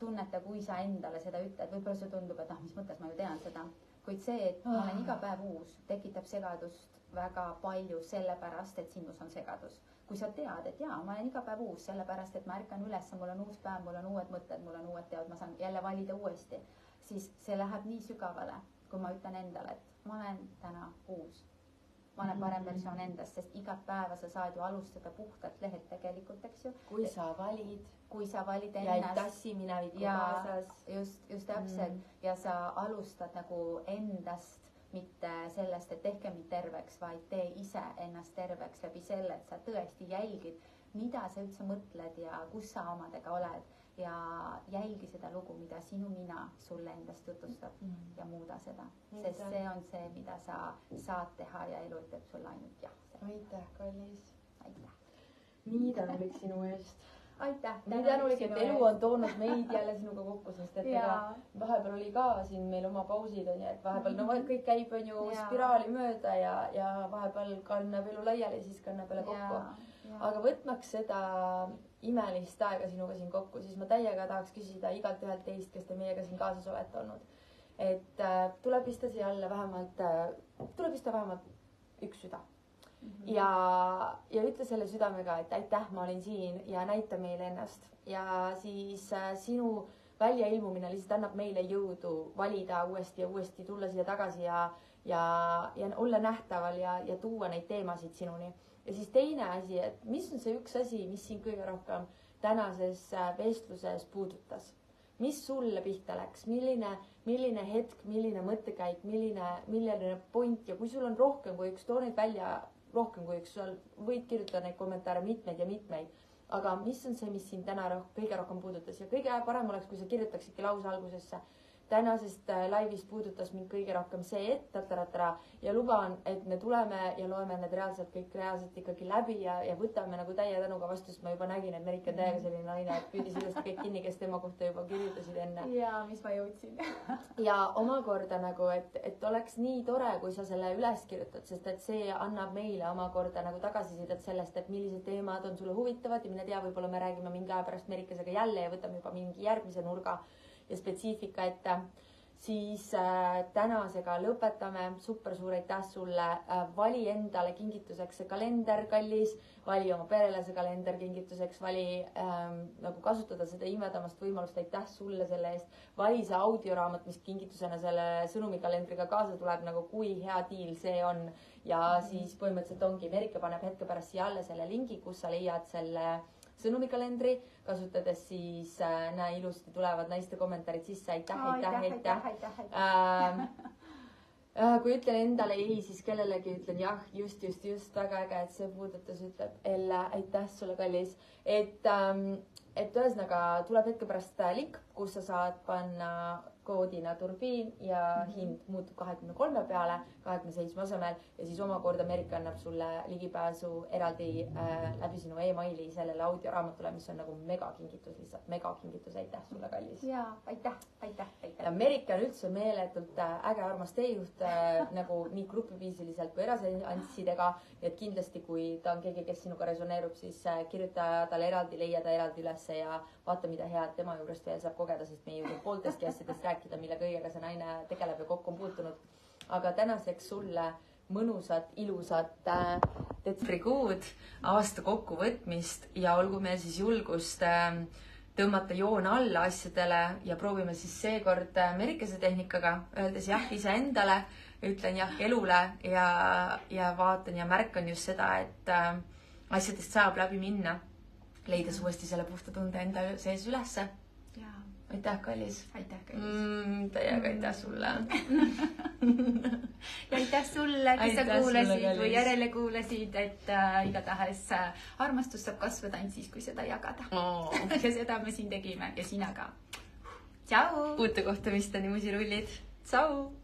Speaker 2: tunneta, kui sa endale seda ütled, võib-olla see tundub, et mis mõttes ma ju tean seda, kuid see, et ma olen iga päev uus, tekitab segadust väga palju sellepärast, et sinus on segadus. Kui sa tead, et ma olen iga päev uus, sellepärast, et ma ärkan üles, mul on uus päev, mul on uued mõtted, mul on uued teod, ma saan jälle valida uuesti, siis see läheb nii sügavale, kui ma ütlen endale, et ma olen täna uus. Ma olen parem versioon endast, sest igat päeva sa saad ju alustada puhtalt lehelt tegelikult, eks ju.
Speaker 1: Kui sa valid ennast. Ja ei tassi mineviku kaasas.
Speaker 2: Just täpselt. Ja sa alustad nagu endast, mitte sellest, et tehke mind terveks, vaid tee ise ennast terveks läbi selle, et sa tõesti jälgid, mida sa üldse mõtled ja kus sa omadega oled ja jälgi seda lugu, mida sinu mina sulle endast jutustab ja muuda seda, sest see on see, mida sa saad teha ja elu ütleb sulle ainult jah.
Speaker 1: Aitäh, kallis.
Speaker 2: Aitäh.
Speaker 1: Nii tänulik sinu eest.
Speaker 2: Aitäh.
Speaker 1: Nii tänulik, et elu on toonud meid jälle sinuga kokku, sest et vahepeal oli ka siin meil oma pausid, on ja et vahepeal kõik käib on ju spiraali mööda ja vahepeal kannab elu laiali, siis kannab jälle kokku. Aga võtmaks seda imelist aega sinuga siin kokku, siis ma täiega tahaks küsida igalt ühelt teist, kes te meiega siin kaasas olete olnud. Et tuleb pista siia alla vähemalt üks süda. Ja ütle selle südamega, et aitäh, ma olin siin ja näita meile ennast. Ja siis sinu väljailmumine lihtsalt annab meile jõudu valida uuesti ja uuesti, tulla siia tagasi ja olla nähtaval ja tuua neid teemasid sinuni. Ja siis teine asi, et mis on see üks asi, mis siin kõige rohkem tänases vestluses puudutas? Mis sulle pihta läks? Milline hetk, milline mõttekäik, milline point ja kui sul on rohkem kui üks, too neid välja rohkem kui üks, sul võid kirjutada neid kommentaare mitmeid ja mitmeid. Aga mis on see, mis siin täna kõige rohkem puudutas? Ja kõige parem oleks, kui sa kirjutaksidki lause algusesse. Tänasest laivist puudutas mind kõige rohkem see, ja luban, et me tuleme ja loeme need kõik reaalselt ikkagi läbi ja võtame nagu täie tänuga vastu, sest ma juba nägin, et Merike on täiega selline naine, et püüdis ilusti kõik kinni, kes tema kohta juba kirjutasid enne.
Speaker 2: Ja mis ma jõudsin.
Speaker 1: Ja omakorda nagu, et oleks nii tore, kui sa selle üles kirjutad, sest et see annab meile omakorda nagu tagasisidet sellest, et millised teemad on sulle huvitavad ja mine tea, võib-olla me räägime mingi aja pärast Merikesega jälle ja võtame juba mingi järgmise nurga ja spetsiifika ette, siis tänasega lõpetame. Super suur aitäh sulle. Vali endale kingituseks see kalender, kallis. Vali oma perele see kalender kingituseks. Vali nagu kasutada seda imedamast võimalust. Aitäh sulle selle eest. Vali see audioraamat, mis kingitusena selle sõnumikalendriga kaasa tuleb, nagu kui hea diil see on. Ja siis põhimõtteliselt ongi, Merike paneb hetke pärast siia alla selle lingi, kus sa leiad selle sõnumikalendri, kasutades siis näe ilusti tulevad naiste kommentaarid sisse. Aitäh. Kui ütlen endale ei, siis kellelegi ütlen jah, just, väga äge, et see puudutas, ütleb Elle, aitäh sulle, kallis. Et ühesõnaga tuleb hetke pärast link, kus sa saad panna koodina turbiin ja hind muutub 23 peale, 27 asemel ja siis omakorda Merike annab sulle ligipääsu eraldi läbi sinu e-maili sellele audioraamatule, mis on nagu megakingitus, lihtsalt megakingitus. Aitäh sulle, kallis.
Speaker 2: Ja, aitäh.
Speaker 1: Ja Merike on üldse meeletult äge armas teejuht nagu nii grupiviisiliselt kui eraseanssidega, et kindlasti kui ta on keegi, kes sinuga resoneerub, siis kirjuta talle eraldi, leia ta eraldi ülesse ja vaata, mida head tema juurest veel saab kogeda, sest me jõudnud pooltestki asjadest rääkida, mille kõigega see naine tegeleb ja kokku on puutunud. Aga tänaseks sulle mõnusat, ilusat detstrikuud, aasta kokkuvõtmist ja olgu meil siis julgust tõmmata joon alla asjadele ja proovime siis seekord Merikese tehnikaga, öeldes jah iseendale, ütlen jah elule ja vaatan ja märkan just seda, et asjadest saab läbi minna, leides uuesti selle puhta tunde enda sees ülesse. aitäh, kallis.
Speaker 2: Aitäh, kallis.
Speaker 1: Täiega aitäh sulle.
Speaker 2: Ja aitäh sulle, kes sa kuulasid või järele kuulasid, et igatahes armastus saab kasvada ainult siis, kui seda jagada. Ja seda me siin tegime ja sina ka. Tšau!
Speaker 1: Uute kohtumisteni, musirullid.
Speaker 2: Tšau!